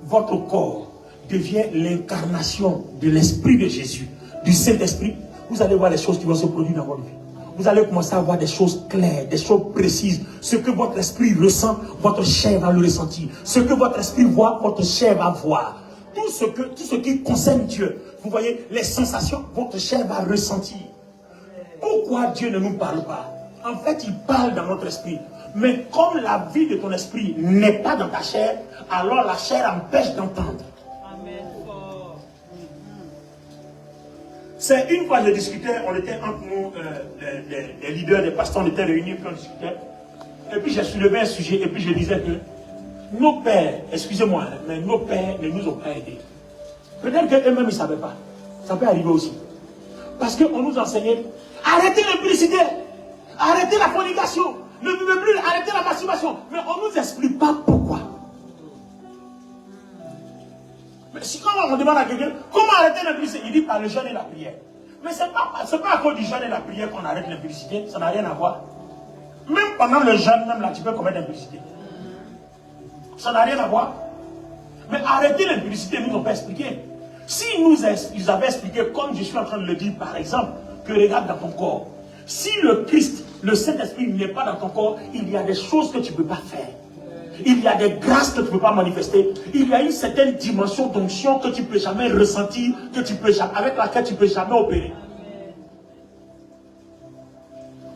votre corps devient l'incarnation de l'esprit de Jésus, du Saint-Esprit, vous allez voir les choses qui vont se produire dans votre vie. Vous allez commencer à voir des choses claires, des choses précises. Ce que votre esprit ressent, votre chair va le ressentir. Ce que votre esprit voit, votre chair va voir. Tout ce qui concerne Dieu, vous voyez, les sensations, votre chair va ressentir. Pourquoi Dieu ne nous parle pas? En fait, il parle dans notre esprit. Mais comme la vie de ton esprit n'est pas dans ta chair, alors la chair empêche d'entendre. C'est une fois je discutais, on était entre nous, les leaders, les pasteurs, on était réunis, puis on discutait. Et puis j'ai soulevé un sujet, et puis je disais que nos pères, excusez-moi, mais nos pères ne nous ont pas aidés. Peut-être qu'eux-mêmes ils ne savaient pas. Ça peut arriver aussi. Parce qu'on nous enseignait, arrêtez l'impudicité, arrêtez la fornication, ne buvez plus, arrêtez la masturbation. Mais on ne nous explique pas pourquoi. Mais si quand on demande à quelqu'un, comment arrêter l'impudicité, il dit par le jeûne et la prière. Mais ce n'est pas à cause du jeûne et la prière qu'on arrête l'impudicité, ça n'a rien à voir. Même pendant le jeûne, même là, tu peux commettre l'impudicité. Ça n'a rien à voir. Mais arrêter l'impudicité, ils ne nous ont pas expliqué. Si ils avaient expliqué, comme je suis en train de le dire, par exemple, que regarde dans ton corps, si le Christ, le Saint-Esprit n'est pas dans ton corps, il y a des choses que tu ne peux pas faire. Il y a des grâces que tu ne peux pas manifester. Il y a une certaine dimension d'onction que tu ne peux jamais ressentir, avec laquelle tu ne peux jamais opérer.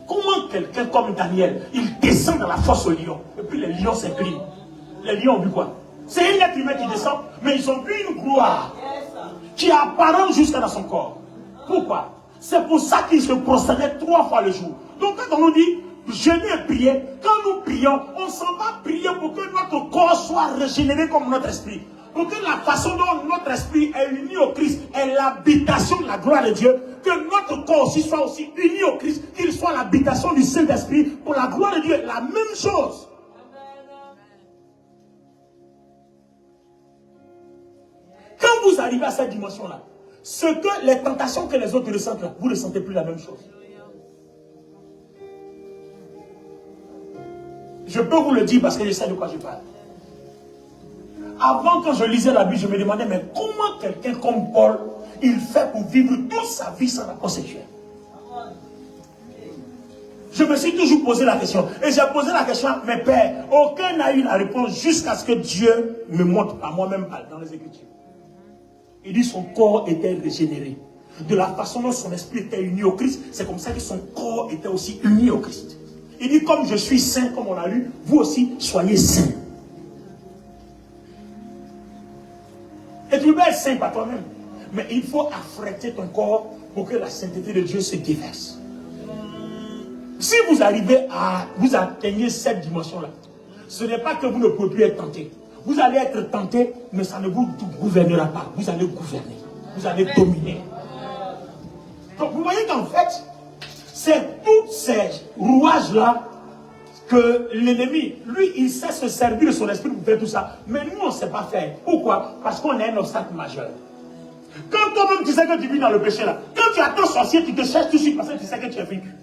Comment quelqu'un comme Daniel, il descend dans la fosse au lion, et puis les lions s'inclinent. Les lions ont vu quoi? C'est un être humain qui descend, mais ils ont vu une gloire qui est apparente jusqu'à dans son corps. Pourquoi? C'est pour ça qu'ils se prosternaient 3 fois le jour. Donc quand on nous dit jeûner et prier, quand nous prions, on s'en va prier pour que notre corps soit régénéré comme notre esprit. Pour que la façon dont notre esprit est uni au Christ est l'habitation de la gloire de Dieu, que notre corps aussi soit aussi uni au Christ, qu'il soit l'habitation du Saint-Esprit pour la gloire de Dieu. La même chose. Quand vous arrivez à cette dimension-là, les tentations que les autres ressentent là, vous ne sentez plus la même chose. Je peux vous le dire parce que je sais de quoi je parle. Avant, quand je lisais la Bible, je me demandais, mais comment quelqu'un comme Paul, il fait pour vivre toute sa vie sans rapport sexuel? Je me suis toujours posé la question. Et j'ai posé la question à mes pères. Aucun n'a eu la réponse jusqu'à ce que Dieu me montre à moi-même dans les Écritures. Il dit son corps était régénéré. De la façon dont son esprit était uni au Christ, c'est comme ça que son corps était aussi uni au Christ. Il dit, comme je suis saint, comme on a lu, vous aussi soyez saints. Et tu peux être saint par toi-même. Mais il faut affréter ton corps pour que la sainteté de Dieu se déverse. Si vous arrivez vous atteignez cette dimension-là, ce n'est pas que vous ne pouvez plus être tenté. Vous allez être tenté, mais ça ne vous gouvernera pas. Vous allez gouverner. Vous allez dominer. Donc vous voyez qu'en fait, c'est tous ces rouages-là que l'ennemi, lui, il sait se servir de son esprit pour faire tout ça. Mais nous, on ne sait pas faire. Pourquoi? Parce qu'on est un obstacle majeur. Quand toi-même tu sais que tu vis dans le péché là, quand tu as ton sorcier, tu te cherches tout de suite parce que tu sais que tu es vaincu.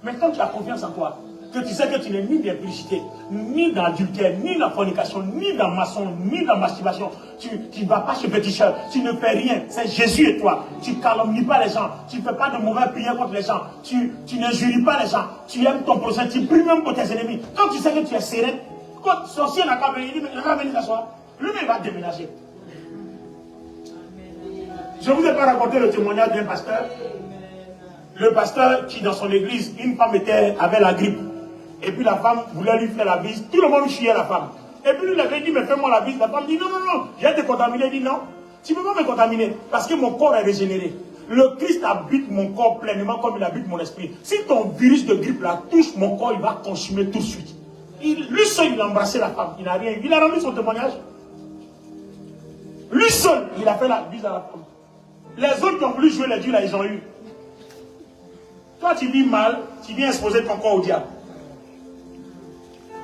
Mais quand tu as confiance en toi, que tu sais que tu n'es ni dans l'impudicité, ni dans l'adultère, ni dans la fornication, ni dans maçon, ni dans masturbation, tu ne vas pas chez Péticheur, tu ne fais rien, c'est Jésus et toi. Tu ne calomnies pas les gens, tu ne fais pas de mauvais prières contre les gens, tu n'injuries pas les gens, tu aimes ton prochain, tu pries même pour tes ennemis. Quand tu sais que tu es serein, quand le sorcier n'a pas venu, il dit, il va venir s'asseoir, lui-même il va déménager. Je ne vous ai pas raconté le témoignage d'un pasteur. Le pasteur qui dans son église, une femme avait la grippe. Et puis la femme voulait lui faire la bise. Tout le monde chiait la femme. Et puis lui, il avait dit, mais fais-moi la bise. La femme dit, non, non, non, j'ai été contaminé. Il dit, non, tu ne peux pas me contaminer. Parce que mon corps est régénéré. Le Christ habite mon corps pleinement comme il habite mon esprit. Si ton virus de grippe là touche mon corps, il va consumer tout de suite. Lui seul, il a embrassé la femme. Il n'a rien. Il a rendu son témoignage. Lui seul, il a fait la bise à la femme. Les autres qui ont voulu jouer les dieux là, ils ont eu. Toi, tu vis mal, tu viens exposer ton corps au diable.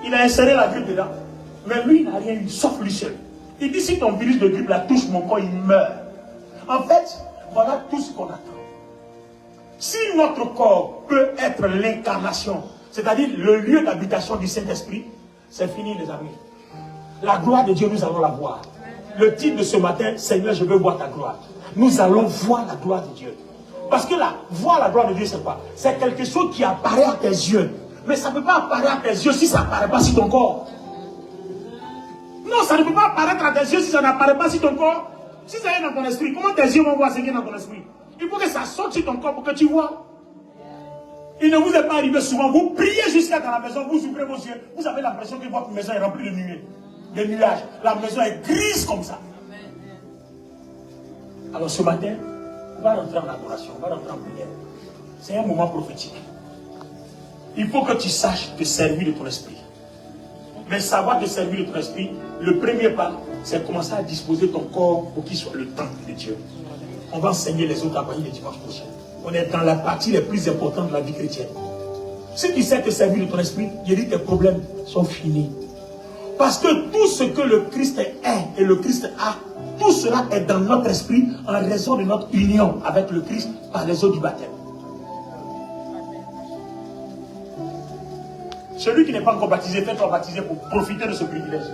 Il a inséré la grippe dedans. Mais lui, il n'a rien eu, sauf lui seul. Il dit, si ton virus de grippe là touche mon corps, il meurt. En fait, voilà tout ce qu'on attend. Si notre corps peut être l'incarnation, c'est-à-dire le lieu d'habitation du Saint-Esprit, c'est fini les amis. La gloire de Dieu, nous allons la voir. Le titre de ce matin, Seigneur, je veux voir ta gloire. Nous allons voir la gloire de Dieu. Parce que là, voir la gloire de Dieu, c'est quoi? C'est quelque chose qui apparaît à tes yeux. Mais ça ne peut pas apparaître à tes yeux si ça n'apparaît pas sur ton corps. Non, ça ne peut pas apparaître à tes yeux si ça n'apparaît pas sur ton corps. Si ça est dans ton esprit, comment tes yeux vont voir ce qui est dans ton esprit? Il faut que ça sorte sur ton corps pour que tu vois. Il ne vous est pas arrivé souvent, vous priez jusqu'à dans la maison, vous ouvrez vos yeux, vous avez l'impression que votre maison est remplie de nuées, de nuages. La maison est grise comme ça. Alors ce matin, on va rentrer en adoration, on va rentrer en prière. C'est un moment prophétique. Il faut que tu saches te servir de ton esprit. Mais savoir te servir de ton esprit, le premier pas, c'est commencer à disposer ton corps pour qu'il soit le temple de Dieu. On va enseigner les autres à partir du dimanche prochain. On est dans la partie les plus importante de la vie chrétienne. Si tu sais te servir de ton esprit, je dis tes problèmes sont finis. Parce que tout ce que le Christ est et le Christ a, tout cela est dans notre esprit en raison de notre union avec le Christ par les eaux du baptême. Celui qui n'est pas encore baptisé, fais-toi baptiser pour profiter de ce privilège.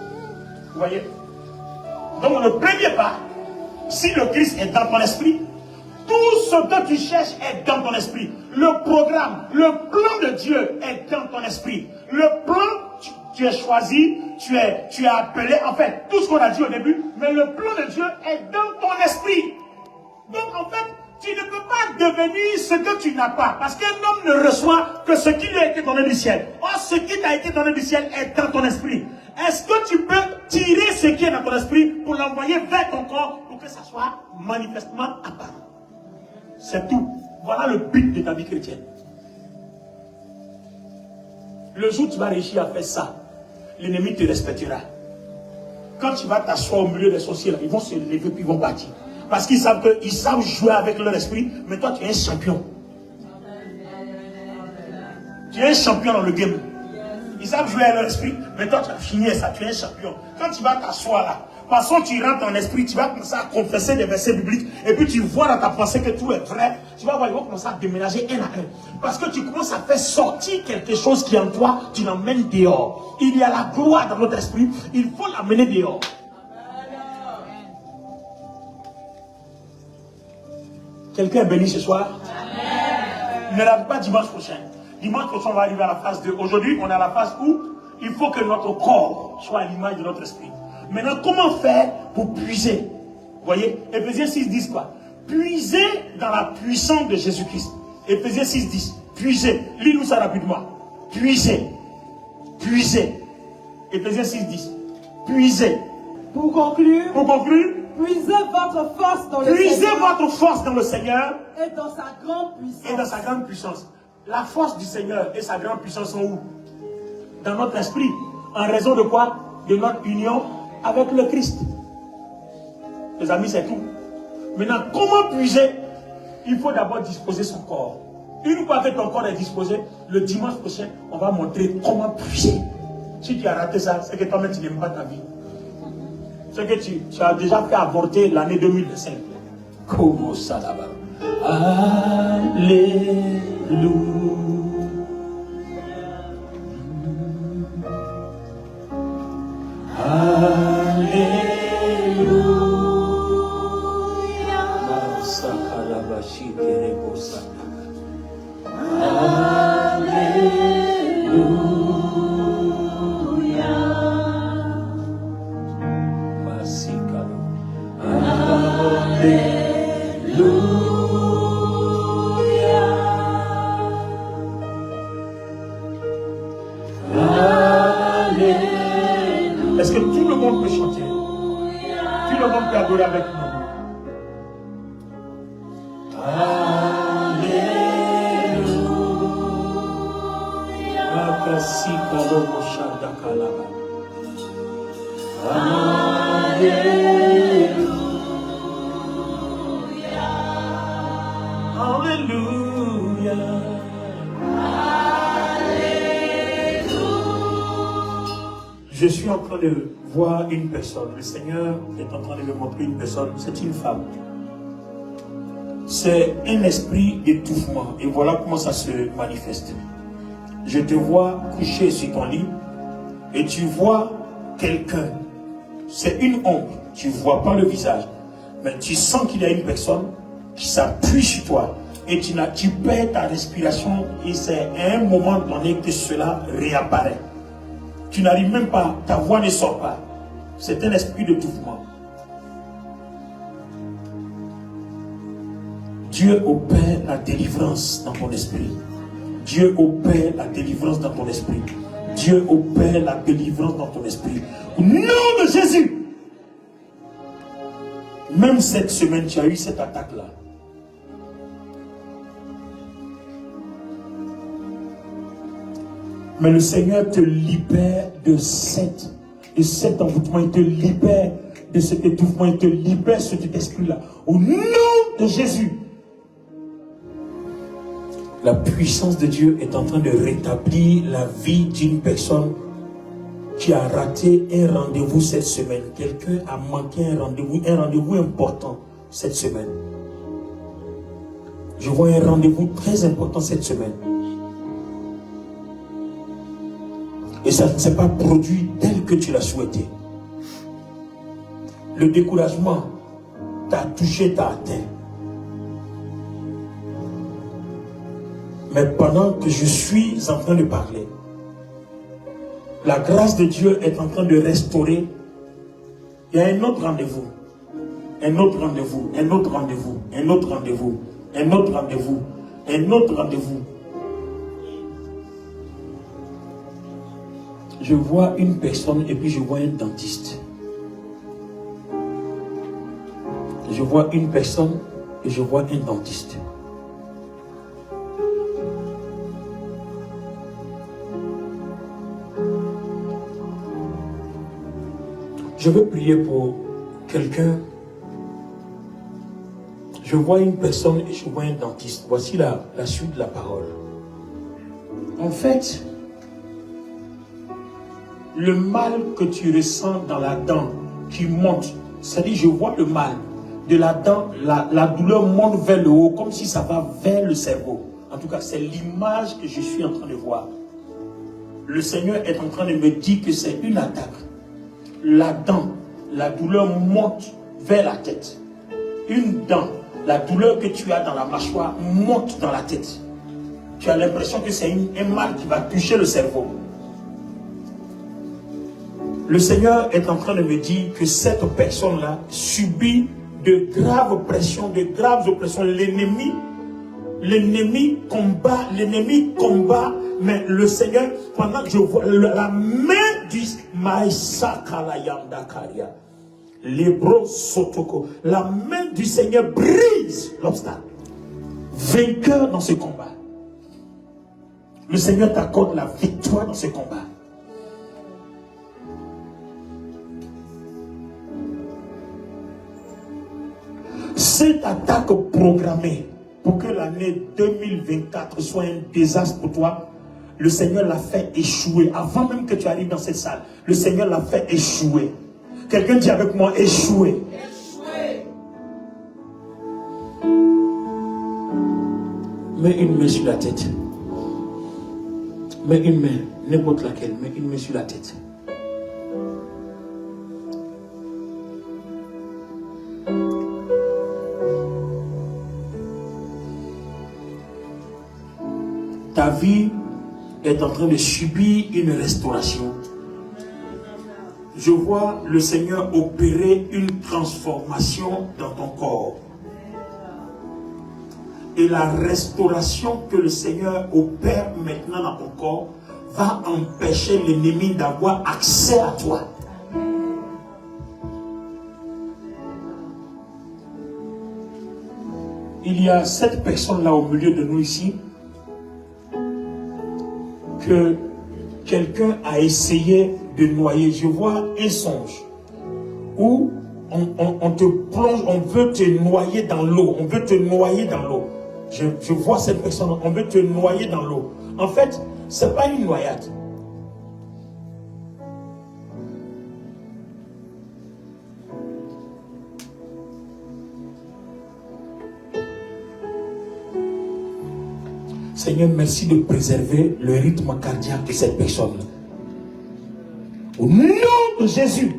Vous voyez? Donc le premier pas, si le Christ est dans ton esprit, tout ce que tu cherches est dans ton esprit. Le programme, le plan de Dieu est dans ton esprit. Le plan, tu es choisi, tu es appelé, en fait, tout ce qu'on a dit au début, mais le plan de Dieu est dans ton esprit. Donc en fait, Tu ne peux pas devenir ce que tu n'as pas. Parce qu'un homme ne reçoit que ce qui lui a été donné du ciel. Or, ce qui t'a été donné du ciel est dans ton esprit. Est-ce que tu peux tirer ce qui est dans ton esprit pour l'envoyer vers ton corps pour que ça soit manifestement apparent? C'est tout. Voilà le but de ta vie chrétienne. Le jour où tu vas réussir à faire ça, l'ennemi te respectera. Quand tu vas t'asseoir au milieu des sorciers, ils vont se lever puis ils vont partir. Parce qu'ils savent jouer avec leur esprit, mais toi tu es un champion. Tu es un champion dans le game. Ils savent jouer avec leur esprit, mais toi tu as fini ça, tu es un champion. Quand tu vas t'asseoir là, parce que tu rentres en esprit, tu vas commencer à confesser des versets bibliques, et puis tu vois dans ta pensée que tout est vrai, tu vas voir, ils vont commencer à déménager un à un. Parce que tu commences à faire sortir quelque chose qui est en toi, tu l'emmènes dehors. Il y a la gloire dans notre esprit, il faut l'amener dehors. Quelqu'un est béni ce soir? Amen. Ne rate pas dimanche prochain. Dimanche prochain, on va arriver à la phase 2. Aujourd'hui, on est à la phase où il faut que notre corps soit à l'image de notre esprit. Maintenant, comment faire pour puiser? Vous voyez, Éphésiens 6 dit quoi? Puiser dans la puissance de Jésus-Christ. Éphésiens 6 dit, puiser. Lis-nous ça rapidement. Puiser. Puiser. Éphésiens 6 dit. Puiser. Pour conclure, puisez votre force dans le Seigneur. Puisez votre force dans le Seigneur. Et dans sa grande puissance. Et dans sa grande puissance. La force du Seigneur et sa grande puissance sont où? Dans notre esprit. En raison de quoi? De notre union avec le Christ. Les amis, c'est tout. Maintenant, comment puiser? Il faut d'abord disposer son corps. Une fois que ton corps est disposé, le dimanche prochain, on va montrer comment puiser. Si tu as raté ça, c'est que toi-même tu n'aimes pas ta vie. C'est que tu as déjà fait avorter l'année 2005. Comment ça là-bas? Alléluia. Est-ce que tout le monde peut chanter? Tout le monde peut adorer avec nous. Je suis en train de voir une personne. Le Seigneur est en train de me montrer une personne. C'est une femme. C'est un esprit d'étouffement. Et voilà comment ça se manifeste. Je te vois couché sur ton lit et tu vois quelqu'un. C'est une ombre. Tu ne vois pas le visage. Mais tu sens qu'il y a une personne qui s'appuie sur toi. Et tu perds ta respiration. Et c'est à un moment donné que cela réapparaît. Tu n'arrives même pas, ta voix ne sort pas. C'est un esprit d'étouffement. Dieu opère la délivrance dans ton esprit. Dieu opère la délivrance dans ton esprit. Dieu opère la délivrance dans ton esprit. Au nom de Jésus. Même cette semaine, tu as eu cette attaque-là. Mais le Seigneur te libère de cet envoûtement. Il te libère de cet étouffement. Il te libère de cet esprit-là. Au nom de Jésus. La puissance de Dieu est en train de rétablir la vie d'une personne qui a raté un rendez-vous cette semaine. Quelqu'un a manqué un rendez-vous important cette semaine. Je vois un rendez-vous très important cette semaine. Et ça ne s'est pas produit tel que tu l'as souhaité. Le découragement t'a touché, t'a atteint. Mais pendant que je suis en train de parler, la grâce de Dieu est en train de restaurer. Il y a un autre rendez-vous. Un autre rendez-vous. Un autre rendez-vous. Un autre rendez-vous. Un autre rendez-vous. Un autre rendez-vous. Je vois une personne et puis je vois un dentiste. Je vois une personne et je vois un dentiste. Je veux prier pour quelqu'un. Je vois une personne et je vois un dentiste. Voici la suite de la parole. En fait, le mal que tu ressens dans la dent qui monte, c'est-à-dire je vois le mal de la dent, la douleur monte vers le haut comme si ça va vers le cerveau. En tout cas, c'est l'image que je suis en train de voir. Le Seigneur est en train de me dire que c'est une attaque. La dent, la douleur monte vers la tête. Une dent, la douleur que tu as dans la mâchoire monte dans la tête. Tu as l'impression que c'est un mal qui va toucher le cerveau. Le Seigneur est en train de me dire que cette personne-là subit de graves pressions, de graves oppressions. L'ennemi combat, mais le Seigneur, pendant que je vois la main du la main du Seigneur brise l'obstacle. Vainqueur dans ce combat. Le Seigneur t'accorde la victoire dans ce combat. Cette attaque programmée pour que l'année 2024 soit un désastre pour toi, le Seigneur l'a fait échouer. Avant même que tu arrives dans cette salle, le Seigneur l'a fait échouer. Quelqu'un dit avec moi, échouer. Mets une main sur la tête. Mets une main, n'importe laquelle, mets une main sur la tête. Ta vie est en train de subir une restauration. Je vois le Seigneur opérer une transformation dans ton corps. Et la restauration que le Seigneur opère maintenant dans ton corps va empêcher l'ennemi d'avoir accès à toi. Il y a cette personne-là au milieu de nous ici que quelqu'un a essayé de noyer. Je vois un songe où on te plonge, on veut te noyer dans l'eau. On veut te noyer dans l'eau. Je vois cette personne, on veut te noyer dans l'eau. En fait, ce n'est pas une noyade. Seigneur, merci de préserver le rythme cardiaque de cette personne. Au nom de Jésus.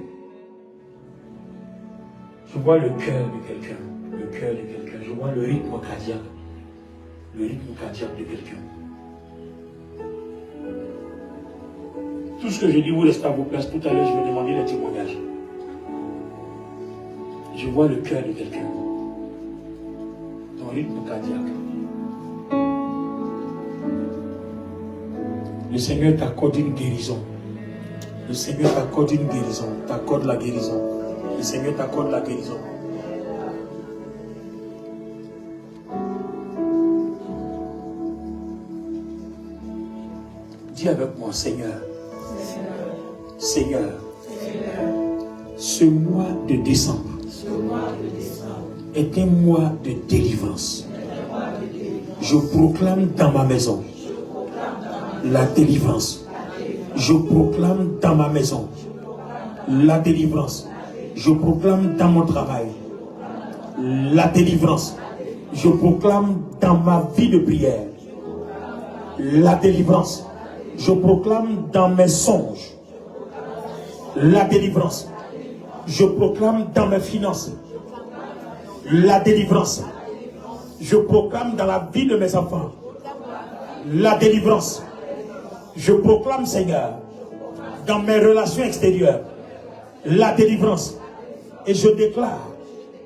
Je vois le cœur de quelqu'un. Le cœur de quelqu'un. Je vois le rythme cardiaque. Le rythme cardiaque de quelqu'un. Tout ce que je dis, vous restez à vos places. Tout à l'heure, je vais demander les témoignages. Je vois le cœur de quelqu'un. Ton rythme cardiaque. Le Seigneur t'accorde une guérison. Le Seigneur t'accorde une guérison. T'accorde la guérison. Le Seigneur t'accorde la guérison. Dis avec moi, Seigneur. Seigneur. Ce mois de décembre est un mois de délivrance. Je proclame dans ma maison la délivrance. Je proclame dans ma maison la délivrance. Je proclame dans mon travail la délivrance. Je proclame dans ma vie de prière la délivrance. Je proclame dans mes songes la délivrance. Je proclame dans mes finances la délivrance. Je proclame dans la vie de mes enfants la délivrance. Je proclame, Seigneur, dans mes relations extérieures, la délivrance. Et je déclare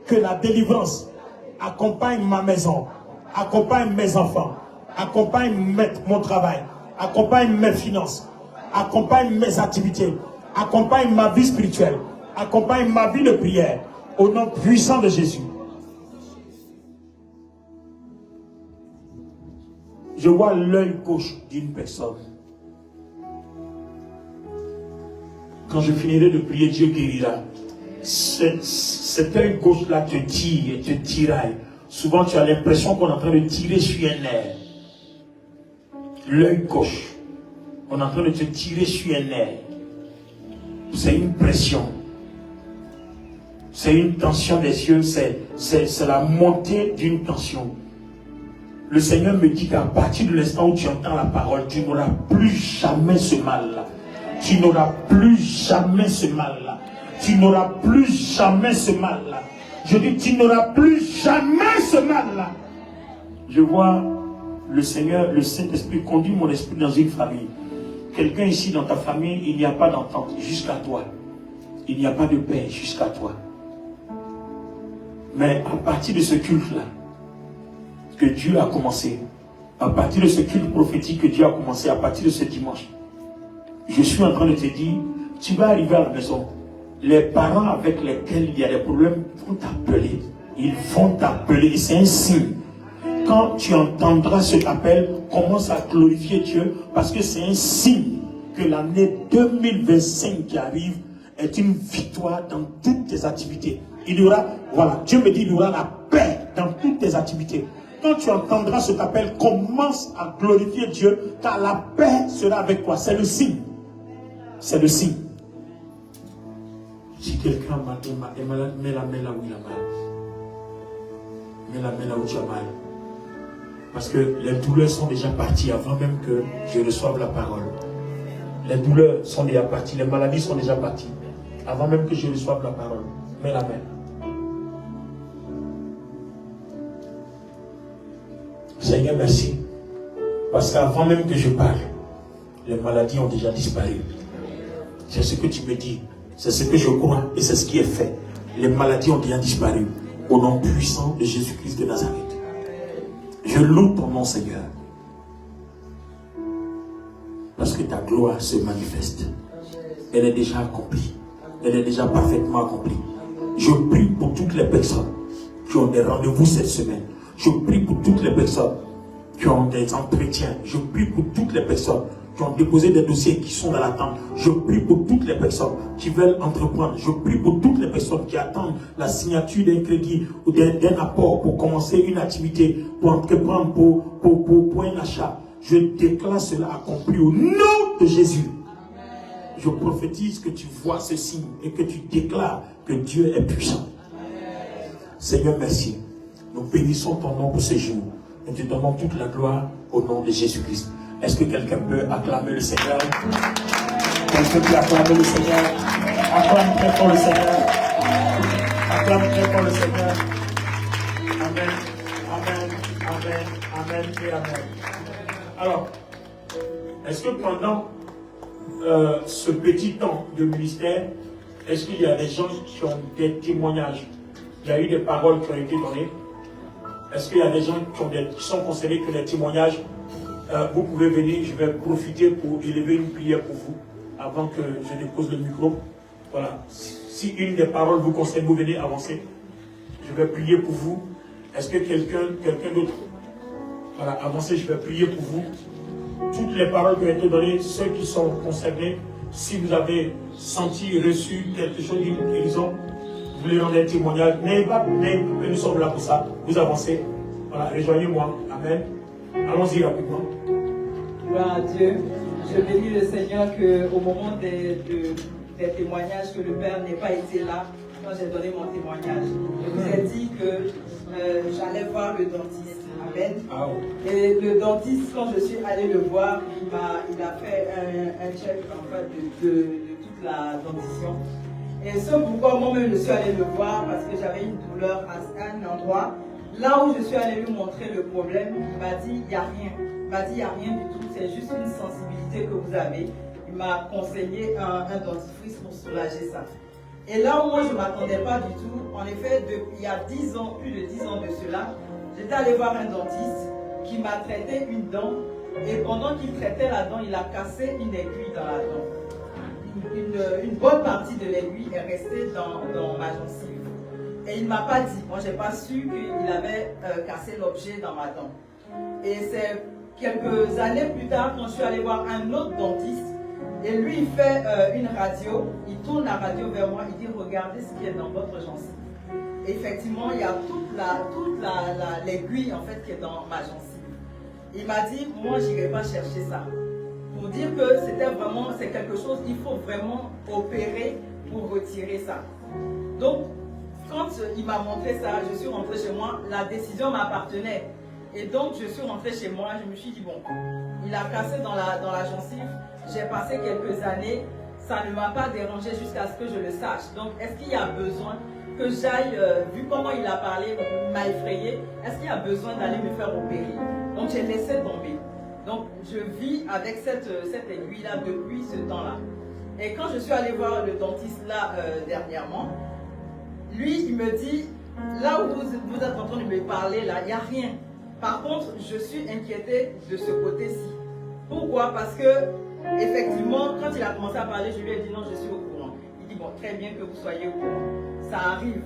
que la délivrance accompagne ma maison, accompagne mes enfants, accompagne mon travail, accompagne mes finances, accompagne mes activités, accompagne ma vie spirituelle, accompagne ma vie de prière, au nom puissant de Jésus. Je vois l'œil gauche d'une personne. Quand je finirai de prier, Dieu guérira. Cet œil gauche-là te tire et te tiraille. Souvent, tu as l'impression qu'on est en train de tirer sur un nerf. L'œil gauche, on est en train de te tirer sur un nerf. C'est une pression. C'est une tension des yeux. C'est la montée d'une tension. Le Seigneur me dit qu'à partir de l'instant où tu entends la parole, tu n'auras plus jamais ce mal-là. Tu n'auras plus jamais ce mal-là. Tu n'auras plus jamais ce mal-là. Je dis, tu n'auras plus jamais ce mal-là. Je vois le Seigneur, le Saint-Esprit conduit mon esprit dans une famille. Quelqu'un ici dans ta famille, il n'y a pas d'entente jusqu'à toi. Il n'y a pas de paix jusqu'à toi. Mais à partir de ce culte-là, que Dieu a commencé, à partir de ce culte prophétique que Dieu a commencé, à partir de ce dimanche, je suis en train de te dire, tu vas arriver à la maison. Les parents avec lesquels il y a des problèmes vont t'appeler. Ils vont t'appeler. Et c'est un signe. Quand tu entendras cet appel, commence à glorifier Dieu parce que c'est un signe que l'année 2025 qui arrive est une victoire dans toutes tes activités. Il y aura, voilà, Dieu me dit, il y aura la paix dans toutes tes activités. Quand tu entendras cet appel, commence à glorifier Dieu car la paix sera avec toi. C'est le signe. C'est le signe. Si quelqu'un est malade, mets la main là où il a mal. Mets la main là où tu as mal. Parce que les douleurs sont déjà parties avant même que je reçoive la parole. Les douleurs sont déjà parties, les maladies sont déjà parties avant même que je reçoive la parole. Mets la main. Seigneur, merci. Parce qu'avant même que je parle, les maladies ont déjà disparu. C'est ce que tu me dis. C'est ce que je crois et c'est ce qui est fait. Les maladies ont déjà disparu. Au nom puissant de Jésus-Christ de Nazareth. Je loue ton nom, Seigneur. Parce que ta gloire se manifeste. Elle est déjà accomplie. Elle est déjà parfaitement accomplie. Je prie pour toutes les personnes qui ont des rendez-vous cette semaine. Je prie pour toutes les personnes qui ont des entretiens. Je prie pour toutes les personnes qui ont déposé des dossiers qui sont dans l'attente. Je prie pour toutes les personnes qui veulent entreprendre. Je prie pour toutes les personnes qui attendent la signature d'un crédit ou d'un apport pour commencer une activité, pour entreprendre, pour un achat. Je déclare cela accompli au nom de Jésus. Je prophétise que tu vois ce signe et que tu déclares que Dieu est puissant. Seigneur, merci. Nous bénissons ton nom pour ce jour. Et te donnons toute la gloire au nom de Jésus-Christ. Est-ce que quelqu'un peut acclamer le Seigneur? Quelqu'un peut acclamer le Seigneur? Acclame très fort le Seigneur. Acclame très fort le Seigneur. Amen, amen, amen, amen et amen. Alors, est-ce que pendant ce petit temps de ministère, est-ce qu'il y a des gens qui ont des témoignages? Il y a eu des paroles qui ont été données. Est-ce qu'il y a des gens qui sont concernés que les témoignages? Vous pouvez venir, je vais profiter pour élever une prière pour vous avant que je dépose le micro. Voilà. Si une des paroles vous concerne, vous venez avancer. Je vais prier pour vous. Est-ce que quelqu'un d'autre? Voilà, avancez, je vais prier pour vous. Toutes les paroles qui ont été données, ceux qui sont concernés, si vous avez senti, reçu quelque chose d'une guérison, vous voulez rendre un témoignage, n'ayez pas, nous sommes là pour ça. Vous avancez. Voilà, rejoignez-moi. Amen. Allons-y rapidement. Gloire à Dieu. Je bénis le Seigneur qu'au moment des témoignages, que le Père n'ait pas été là quand j'ai donné mon témoignage. Je vous ai dit que j'allais voir le dentiste. Amen. Ah oui. Et le dentiste, quand je suis allé le voir, il a fait un check en fait, de toute la dentition. Et ce pourquoi moi-même je suis allé le voir, parce que j'avais une douleur à un endroit. Là où je suis allé lui montrer le problème, il m'a dit il n'y a rien. Il m'a dit il n'y a rien du tout, c'est juste une sensibilité que vous avez. Il m'a conseillé un dentifrice pour soulager ça. Et là où moi je ne m'attendais pas du tout, en effet, il y a 10 ans, plus de 10 ans de cela, J'étais allé voir un dentiste qui m'a traité une dent et pendant qu'il traitait la dent, il a cassé une aiguille dans la dent. Une bonne partie de l'aiguille est restée dans ma gencive. Et il ne m'a pas dit, moi je n'ai pas su qu'il avait cassé l'objet dans ma dent. Et c'est quelques années plus tard quand je suis allé voir un autre dentiste et lui il fait une radio, il tourne la radio vers moi, il dit regardez ce qui est dans votre gencive. Et effectivement il y a toute l'aiguille en fait qui est dans ma gencive. Il m'a dit moi j'irai pas chercher ça. Pour dire que c'est quelque chose, il faut vraiment opérer pour retirer ça. Donc quand il m'a montré ça, je suis rentrée chez moi, la décision m'appartenait. Et donc je suis rentrée chez moi, je me suis dit bon, il a cassé dans la gencive, j'ai passé quelques années, ça ne m'a pas dérangé jusqu'à ce que je le sache. Donc est-ce qu'il y a besoin que j'aille, vu comment il a parlé, il m'a effrayé, est-ce qu'il y a besoin d'aller me faire opérer? Donc j'ai laissé tomber. Donc je vis avec cette aiguille-là depuis ce temps-là. Et quand je suis allée voir le dentiste là dernièrement, lui il me dit, là où vous êtes en train de me parler là, il n'y a rien. Par contre, je suis inquiétée de ce côté-ci. Pourquoi? Parce que, effectivement, quand il a commencé à parler, je lui ai dit non, je suis au courant. Il dit bon, très bien que vous soyez au courant. Ça arrive.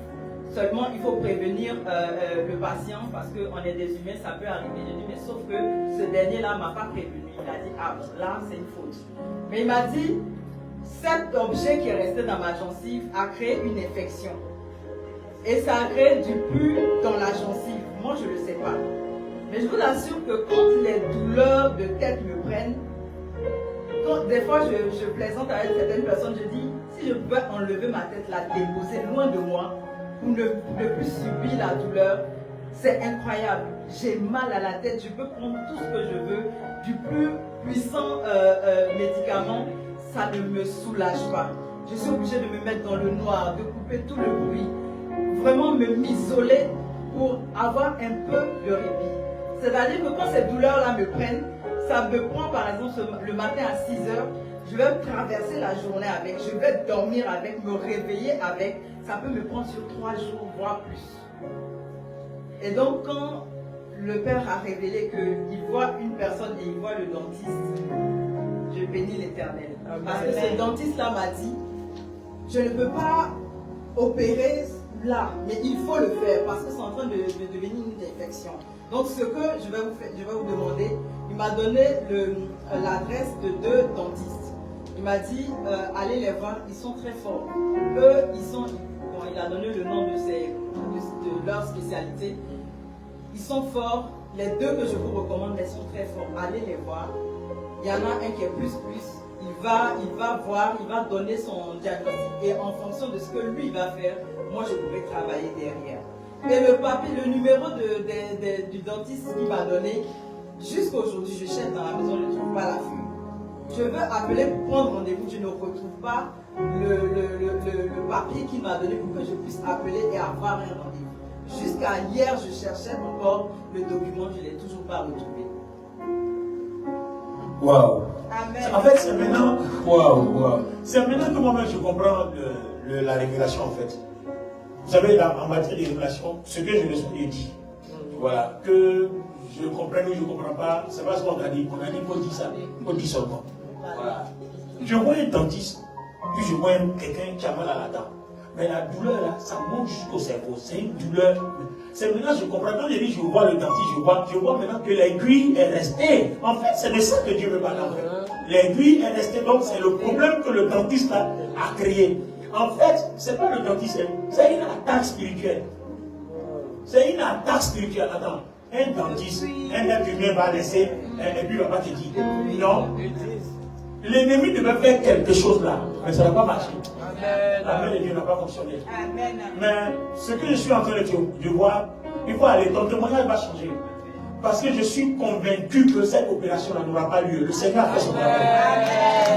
Seulement, il faut prévenir le patient parce qu'on est des humains, ça peut arriver. J'ai dit mais sauf que ce dernier-là ne m'a pas prévenu. Il a dit ah, là, c'est une faute. Mais il m'a dit cet objet qui est resté dans ma gencive a créé une infection. Et ça a créé du pus dans la gencive. Moi, je ne le sais pas. Mais je vous assure que quand les douleurs de tête me prennent, des fois je plaisante avec certaines personnes, je dis, si je pouvais enlever ma tête, la déposer loin de moi, pour ne plus subir la douleur, c'est incroyable. J'ai mal à la tête, je peux prendre tout ce que je veux, du plus puissant médicament, ça ne me soulage pas. Je suis obligée de me mettre dans le noir, de couper tout le bruit, vraiment m'isoler pour avoir un peu de répit. C'est-à-dire que quand ces douleurs-là me prennent, ça me prend par exemple le matin à 6 heures, je vais traverser la journée avec, je vais dormir avec, me réveiller avec, ça peut me prendre sur 3 jours, voire plus. Et donc quand le Père a révélé qu'il voit une personne et il voit le dentiste, je bénis l'Éternel. Parce que ce dentiste-là m'a dit, je ne peux pas opérer là, mais il faut le faire parce que c'est en train de devenir une infection. Donc ce que je vais vous demander, il m'a donné l'adresse de 2 dentistes. Il m'a dit, allez les voir, ils sont très forts. Eux, il a donné le nom de leur spécialité. Ils sont forts, les 2 que je vous recommande, ils sont très forts. Allez les voir. Il y en a un qui est plus. Il va voir, il va donner son diagnostic. Et en fonction de ce que lui va faire, moi je pourrai travailler derrière. Et le papier, le numéro du dentiste qu'il m'a donné, jusqu'à aujourd'hui, je cherche dans la maison, je ne trouve pas la feuille. Je veux appeler pour prendre rendez-vous, je ne retrouve pas le papier qu'il m'a donné pour que je puisse appeler et avoir un rendez-vous. Jusqu'à hier, je cherchais encore le document, je ne l'ai toujours pas retrouvé. Waouh! Amen. En fait, c'est maintenant, c'est maintenant que moi-même je comprends la révélation en fait. Vous savez, en matière de révélation, ce que je me suis dit, voilà, que je comprenne ou je ne comprends pas, c'est pas ce qu'on a dit. On a dit qu'on dit ça, on dit seulement. Voilà. Je vois un dentiste, puis je vois quelqu'un qui a mal à la dent. Mais la douleur là, ça monte jusqu'au cerveau. C'est une douleur. C'est maintenant que je comprends. Quand je dis je vois le dentiste, je vois maintenant que l'aiguille est restée. En fait, c'est de ça que Dieu me parle en fait. L'aiguille est restée. Donc c'est le problème que le dentiste a créé. En fait, c'est pas le dentiste, c'est une attaque spirituelle. C'est une attaque spirituelle. Attends, un dentiste, un être humain va laisser et puis il va pas te dire. Non. L'ennemi devait faire quelque chose là, mais ça n'a pas marché. La main de Dieu n'a pas fonctionné. Amen. Mais ce que je suis en train de voir, il faut aller. Ton témoignage va changer. Parce que je suis convaincu que cette opération-là n'aura pas lieu. Le Seigneur a fait son travail.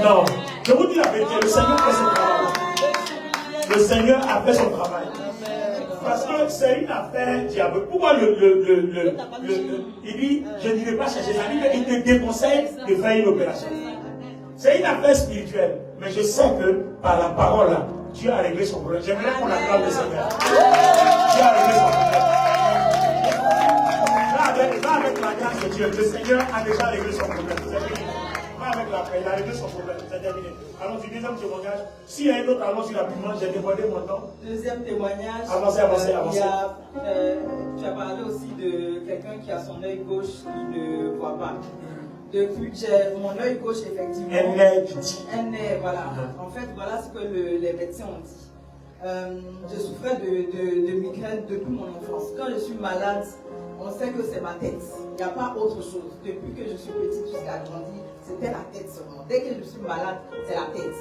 Non. Je vous dis la vérité, le Seigneur a fait son travail. Le Seigneur a fait son travail. Parce que c'est une affaire diable. Pourquoi il dit, je ne vais pas chercher ça. Il te déconseille de faire une opération. C'est une affaire spirituelle. Mais je sais que par la parole, là, Dieu a réglé son problème. J'aimerais qu'on acclame le Seigneur. Dieu a réglé son problème. avec la grâce de Dieu. Le Seigneur a déjà réglé son problème. C'est fini. Va avec la paix, il a réglé son problème. C'est terminé. Allons-y, deuxième témoignage. S'il y a un autre, allons-y rapidement. J'ai débordé mon temps. Deuxième témoignage. Avancez. Tu as parlé aussi de quelqu'un qui a son œil gauche qui ne voit pas. Depuis que j'ai mon œil gauche, effectivement. Un nerf, tu dis. Un nerf, voilà. En fait, voilà ce que les médecins ont dit. Je souffrais de migraine depuis mon enfance. Quand je suis malade, on sait que c'est ma tête. Il n'y a pas autre chose. Depuis que je suis petite jusqu'à grandir, c'était la tête seulement. Dès que je suis malade, c'est la tête.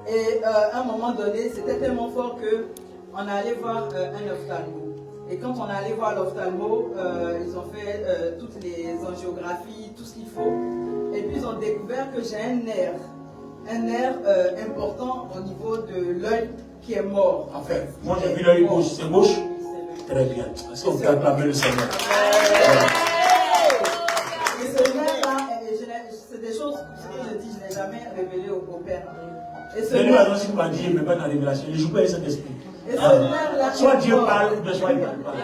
Et à un moment donné, c'était tellement fort qu'on allait voir un ophtalmo. Et quand on allait voir l'ophtalmo, ils ont fait toutes les angiographies, tout ce qu'il faut. Et puis ils ont découvert que j'ai un nerf important au niveau de l'œil qui est mort. En fait, moi j'ai vu l'œil gauche, c'est gauche. Très bien. Est-ce qu'on peut acclamer le Seigneur? Et ce nerf-là, c'est des choses que je dis, je n'ai jamais révélé au Père. Et ce nerf, si vous m'avez dit, mais pas dans la révélation, je joue pas avec cet esprit. Soit Dieu parle, ou soit il parle pas.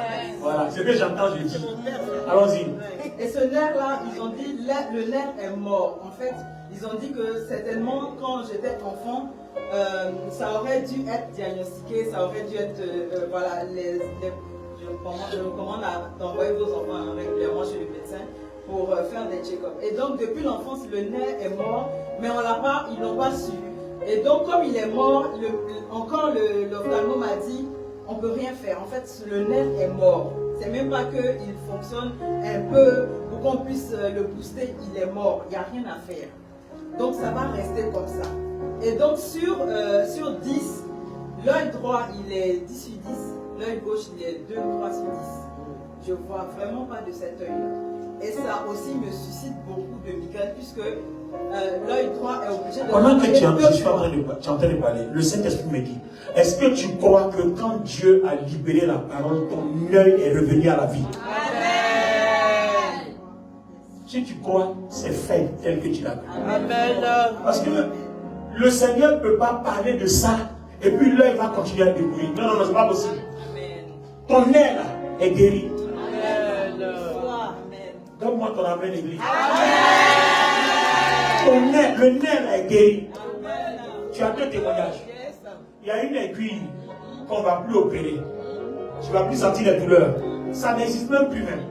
Voilà, ce que j'entends, je dis. Allons-y. Et ce nerf-là, ils ont dit, le nerf est mort. En fait, ils ont dit que certainement, quand j'étais enfant, ça aurait dû être diagnostiqué, ça aurait dû être, voilà, je vous recommande d'envoyer vos enfants régulièrement chez le médecin pour faire des check-ups. Et donc, depuis l'enfance, le nerf est mort, mais ils n'ont pas su. Et donc, comme il est mort, l'ophtalmo m'a dit, on ne peut rien faire. En fait, le nerf est mort. C'est même pas qu'il fonctionne un peu pour qu'on puisse le booster, il est mort. Il n'y a rien à faire. Donc, ça va rester comme ça. Et donc, sur 10, l'œil droit, il est 10 sur 10. L'œil gauche, il est 2 ou 3 sur 10. Je ne vois vraiment pas de cet œil-là. Et ça aussi me suscite beaucoup de migraine, puisque l'œil droit est obligé de... Pendant que tu es en train de parler, le Saint-Esprit me dit, est-ce que tu crois que quand Dieu a libéré la parole, ton œil est revenu à la vie? Amen. Si tu crois, c'est fait tel que tu l'as vu. Amen. Parce que le Seigneur ne peut pas parler de ça et puis l'œil va continuer à débrouiller. Non, c'est pas possible. Amen. Ton œil là est guéri. Amen. Donne-moi ton amen, l'église. Le nerf là est guéri. Amen. Tu as deux témoignages. Il y a une aiguille qu'on ne va plus opérer. Tu ne vas plus sentir les douleurs. Ça n'existe même plus même.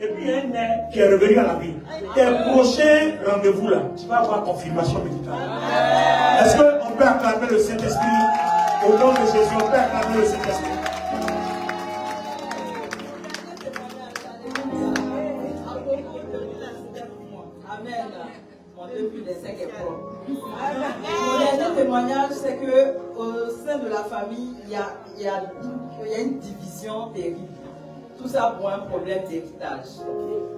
Et puis il y a un nerf qui est revenu à la vie. Tes prochains rendez-vous là, tu vas avoir confirmation médicale. Est-ce qu'on peut acclamer le Saint-Esprit? Au nom de Jésus, on peut acclamer le Saint-Esprit. Amen. Mon dernier témoignage, c'est que au sein de la famille, il y a une division terrible. Tout ça pour un problème d'héritage.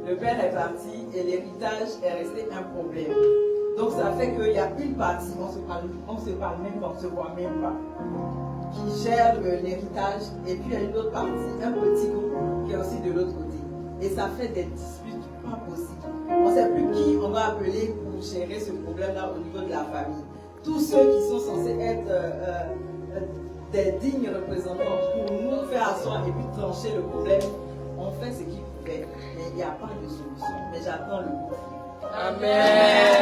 Le père est parti et l'héritage est resté un problème. Donc ça fait qu'il y a une partie, on se parle même pas, on se voit même pas, qui gère l'héritage, et puis il y a une autre partie, un petit groupe qui est aussi de l'autre côté. Et ça fait des disputes pas possibles. On ne sait plus qui on va appeler pour gérer ce problème-là au niveau de la famille. Tous ceux qui sont censés être des dignes représentants pour nous faire asseoir et puis trancher le problème, on fait ce qu'ils pouvaient. Mais il n'y a pas de solution. Mais j'attends le conflit. Amen.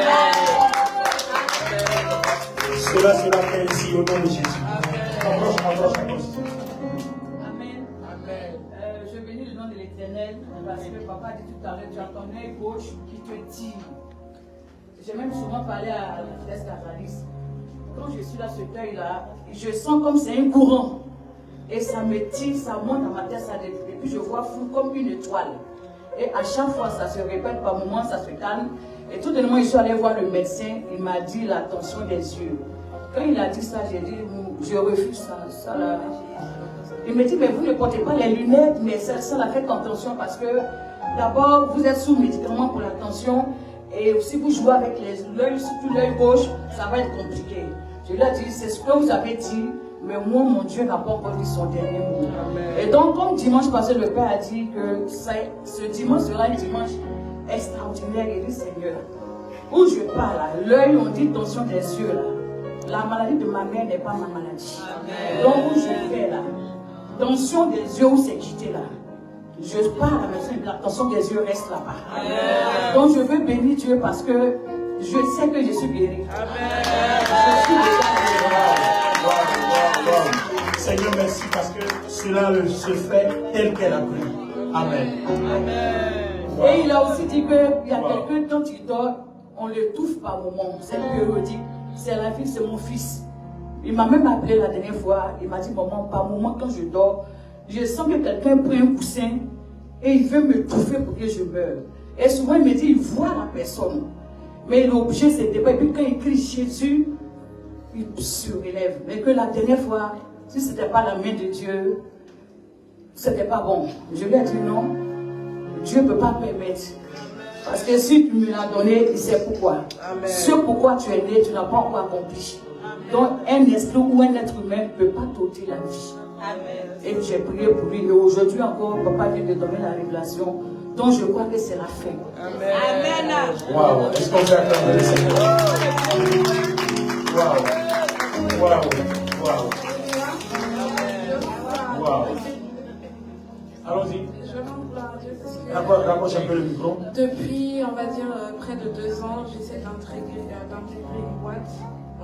Cela sera fait ici au nom de Jésus. Amen. Je bénis le nom de l'Éternel parce que papa dit tout à l'heure, tu as ton œil gauche qui te tire. J'ai même souvent parlé à la frère Cavalis. Quand je suis là, cet œil-là, je sens comme c'est un courant. Et ça me tire, ça monte dans ma tête, et puis je vois flou comme une étoile. Et à chaque fois, ça se répète, par moments, ça se calme. Et tout de même, je suis allé voir le médecin, il m'a dit la tension des yeux. Quand il a dit ça, j'ai dit, je refuse ça là. Il me dit, mais vous ne portez pas les lunettes, mais ça la fait attention parce que d'abord, vous êtes sous médicaments pour la tension. Et si vous jouez avec l'œil, surtout l'œil gauche, ça va être compliqué. Je lui ai dit, c'est ce que vous avez dit, mais moi, mon Dieu n'a pas encore dit son dernier mot. Amen. Et donc, comme dimanche passé, le Père a dit que ce dimanche sera un dimanche extraordinaire. Il dit, Seigneur, où je parle, l'œil, on dit tension des yeux, là. La maladie de ma mère n'est pas ma maladie. Amen. Donc, où je fais, là, tension des yeux, où c'est quitté, là. je pars à la maison et l'attention des yeux reste là-bas. Donc je veux bénir Dieu parce que je sais que je suis guéri. Je suis déjà guéri. Seigneur, merci parce que cela se fait tel qu'elle a cru. Amen. Et il a aussi dit qu'il y a quelqu'un, quand il dort, on l'étouffe par moment. C'est périodique. C'est la vie, c'est mon fils. Il m'a même appelé la dernière fois. Il m'a dit, maman, par moment, quand je dors, je sens que quelqu'un prend un coussin et il veut me touffer pour que je meure. Et souvent, il me dit, il voit la personne. Mais l'objet, c'était pas. Et puis quand il crie Jésus, il surélève. Mais que la dernière fois, si ce n'était pas la main de Dieu, ce n'était pas bon. Je lui ai dit non, Dieu ne peut pas permettre. Parce que si tu me l'as donné, il sait pourquoi. Amen. Ce pourquoi tu es né, tu n'as pas encore accompli. Amen. Donc un esprit ou un être humain ne peut pas t'ôter la vie. Amen. Et j'ai prié pour lui. Et aujourd'hui encore, papa vient de donner la révélation. Donc je crois que c'est la fin. Amen. Amen. Waouh, est-ce qu'on peut acclamer le Seigneur? Waouh. Waouh. Waouh. Waouh. Allons-y. Je rends gloire à Dieu parce que rapproche un peu le micro. Depuis, on va dire, près de 2 ans, j'essaie d'intégrer une boîte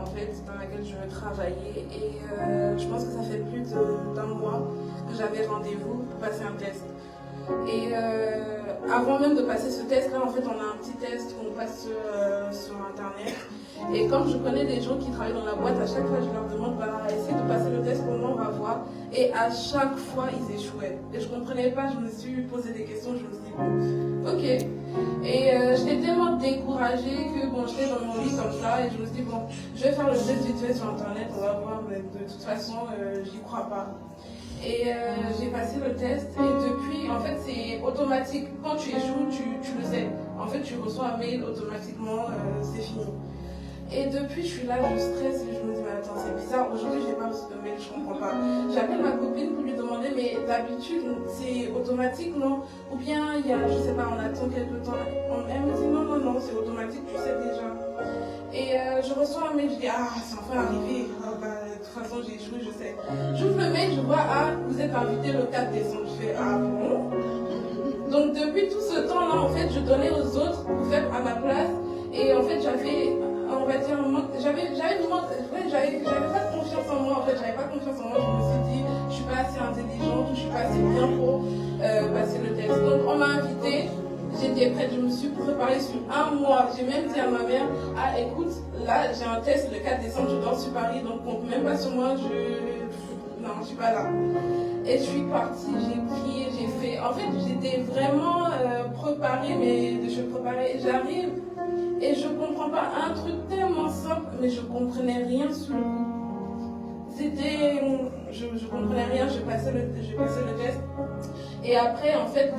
en fait, dans laquelle je veux travailler. Et je pense que ça fait plus d'1 mois que j'avais rendez-vous pour passer un test. Et avant même de passer ce test-là, en fait, on a un petit test qu'on passe sur Internet. Et comme je connais des gens qui travaillent dans la boîte, à chaque fois, je leur demande, essayez de passer le test pour moi, on va voir. Et à chaque fois, ils échouaient. Et je ne comprenais pas, je me suis posé des questions, je me suis dit, bon, ok. Et j'étais tellement découragée que, bon, j'étais dans mon lit comme ça, et je me suis dit, bon, je vais faire le test vite fait sur Internet, on va voir, mais de toute façon, j'y crois pas. Et j'ai passé le test et depuis, en fait, c'est automatique. Quand tu échoues, tu le sais. En fait, tu reçois un mail automatiquement, c'est fini. Et depuis, je suis là, je stresse et je me dis, mais attends, c'est bizarre. Aujourd'hui, j'ai pas reçu de mail, je comprends pas. J'appelle ma copine pour lui demander, mais d'habitude, c'est automatique, non? Ou bien, il y a, je sais pas, on attend quelques temps. Elle me dit, non, c'est automatique, tu sais déjà. Et je reçois un mail, je dis, c'est enfin arrivé. De toute façon, j'ai échoué, je sais. J'ouvre le mail, je vois, vous êtes invité le 4 décembre. Je fais, bon. Donc, depuis tout ce temps-là, en fait, je donnais aux autres pour faire à ma place. Et en fait, j'avais, on va dire, j'avais pas de confiance en moi. En fait, j'avais pas confiance en moi. Je me suis dit, je suis pas assez intelligente, je suis pas assez bien pour passer le test. Donc, on m'a invité. J'étais prête, je me suis préparée sur 1 mois. J'ai même dit à ma mère, écoute, là j'ai un test le 4 décembre, je dors sur Paris, donc compte même pas sur moi, non, je suis pas là. Et je suis partie, j'ai prié, j'ai fait. En fait, j'étais vraiment préparée, mais je préparais, j'arrive et je comprends pas un truc tellement simple, mais je comprenais rien sur le coup. C'était, je comprenais rien, je passais le test. Et après, en fait,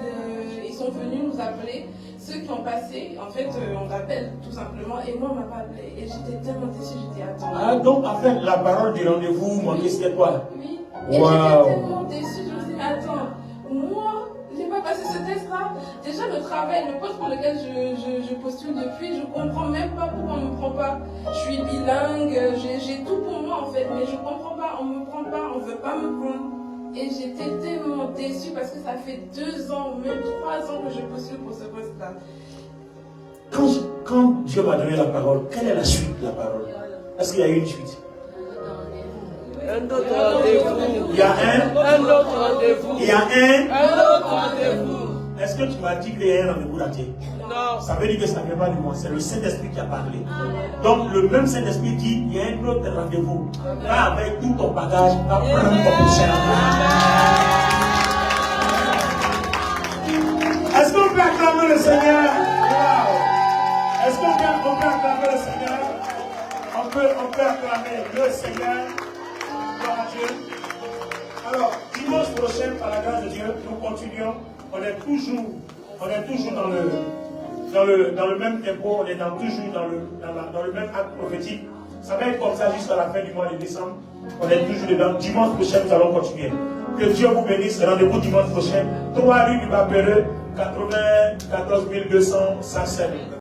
ils sont venus nous appeler. Ceux qui ont passé, en fait, on l'appelle tout simplement. Et moi, on m'a pas appelé. Et j'étais tellement déçue, j'ai dit, attends. Donc, en fait, la parole du rendez-vous manquait, c'était quoi? Oui. Et j'étais tellement déçue, je me suis dit, attends, moi, j'ai pas passé ce test-là. Déjà, le travail, le poste pour lequel je postule depuis, je comprends même pas pourquoi on me prend pas. Je suis bilingue, j'ai tout pour moi, en fait, mais je comprends pas, on me prend pas, on veut pas me prendre. Et j'étais tellement déçue parce que ça fait 2 ans, même 3 ans que je postule pour ce poste-là. Quand Dieu m'a donné la parole, quelle est la suite de la parole? Est-ce qu'il y a eu une suite? Un autre rendez-vous. Il y a un autre rendez-vous. Il y a un autre rendez-vous. Est-ce que tu m'as dit qu'il y a un rendez-vous raté? Non. Ça veut dire que ça ne vient pas de moi, c'est le Saint-Esprit qui a parlé. Donc le même Saint-Esprit dit il y a un autre rendez-vous. Va avec tout ton bagage, va prendre ton prochain rendez-vous. Est-ce qu'on peut acclamer le Seigneur? Wow. Est-ce qu'on peut acclamer le Seigneur? On peut acclamer le Seigneur. Gloire à Dieu. Alors, dimanche prochain, par la grâce de Dieu, nous continuons. On est toujours dans le même tempo, on est toujours dans le même acte prophétique. Ça va être comme ça jusqu'à la fin du mois de décembre. On est toujours dedans. Dimanche prochain, nous allons continuer. Que Dieu vous bénisse. Rendez-vous dimanche prochain. 3 rue du Bapéreux, 94 200 Saint-Seine.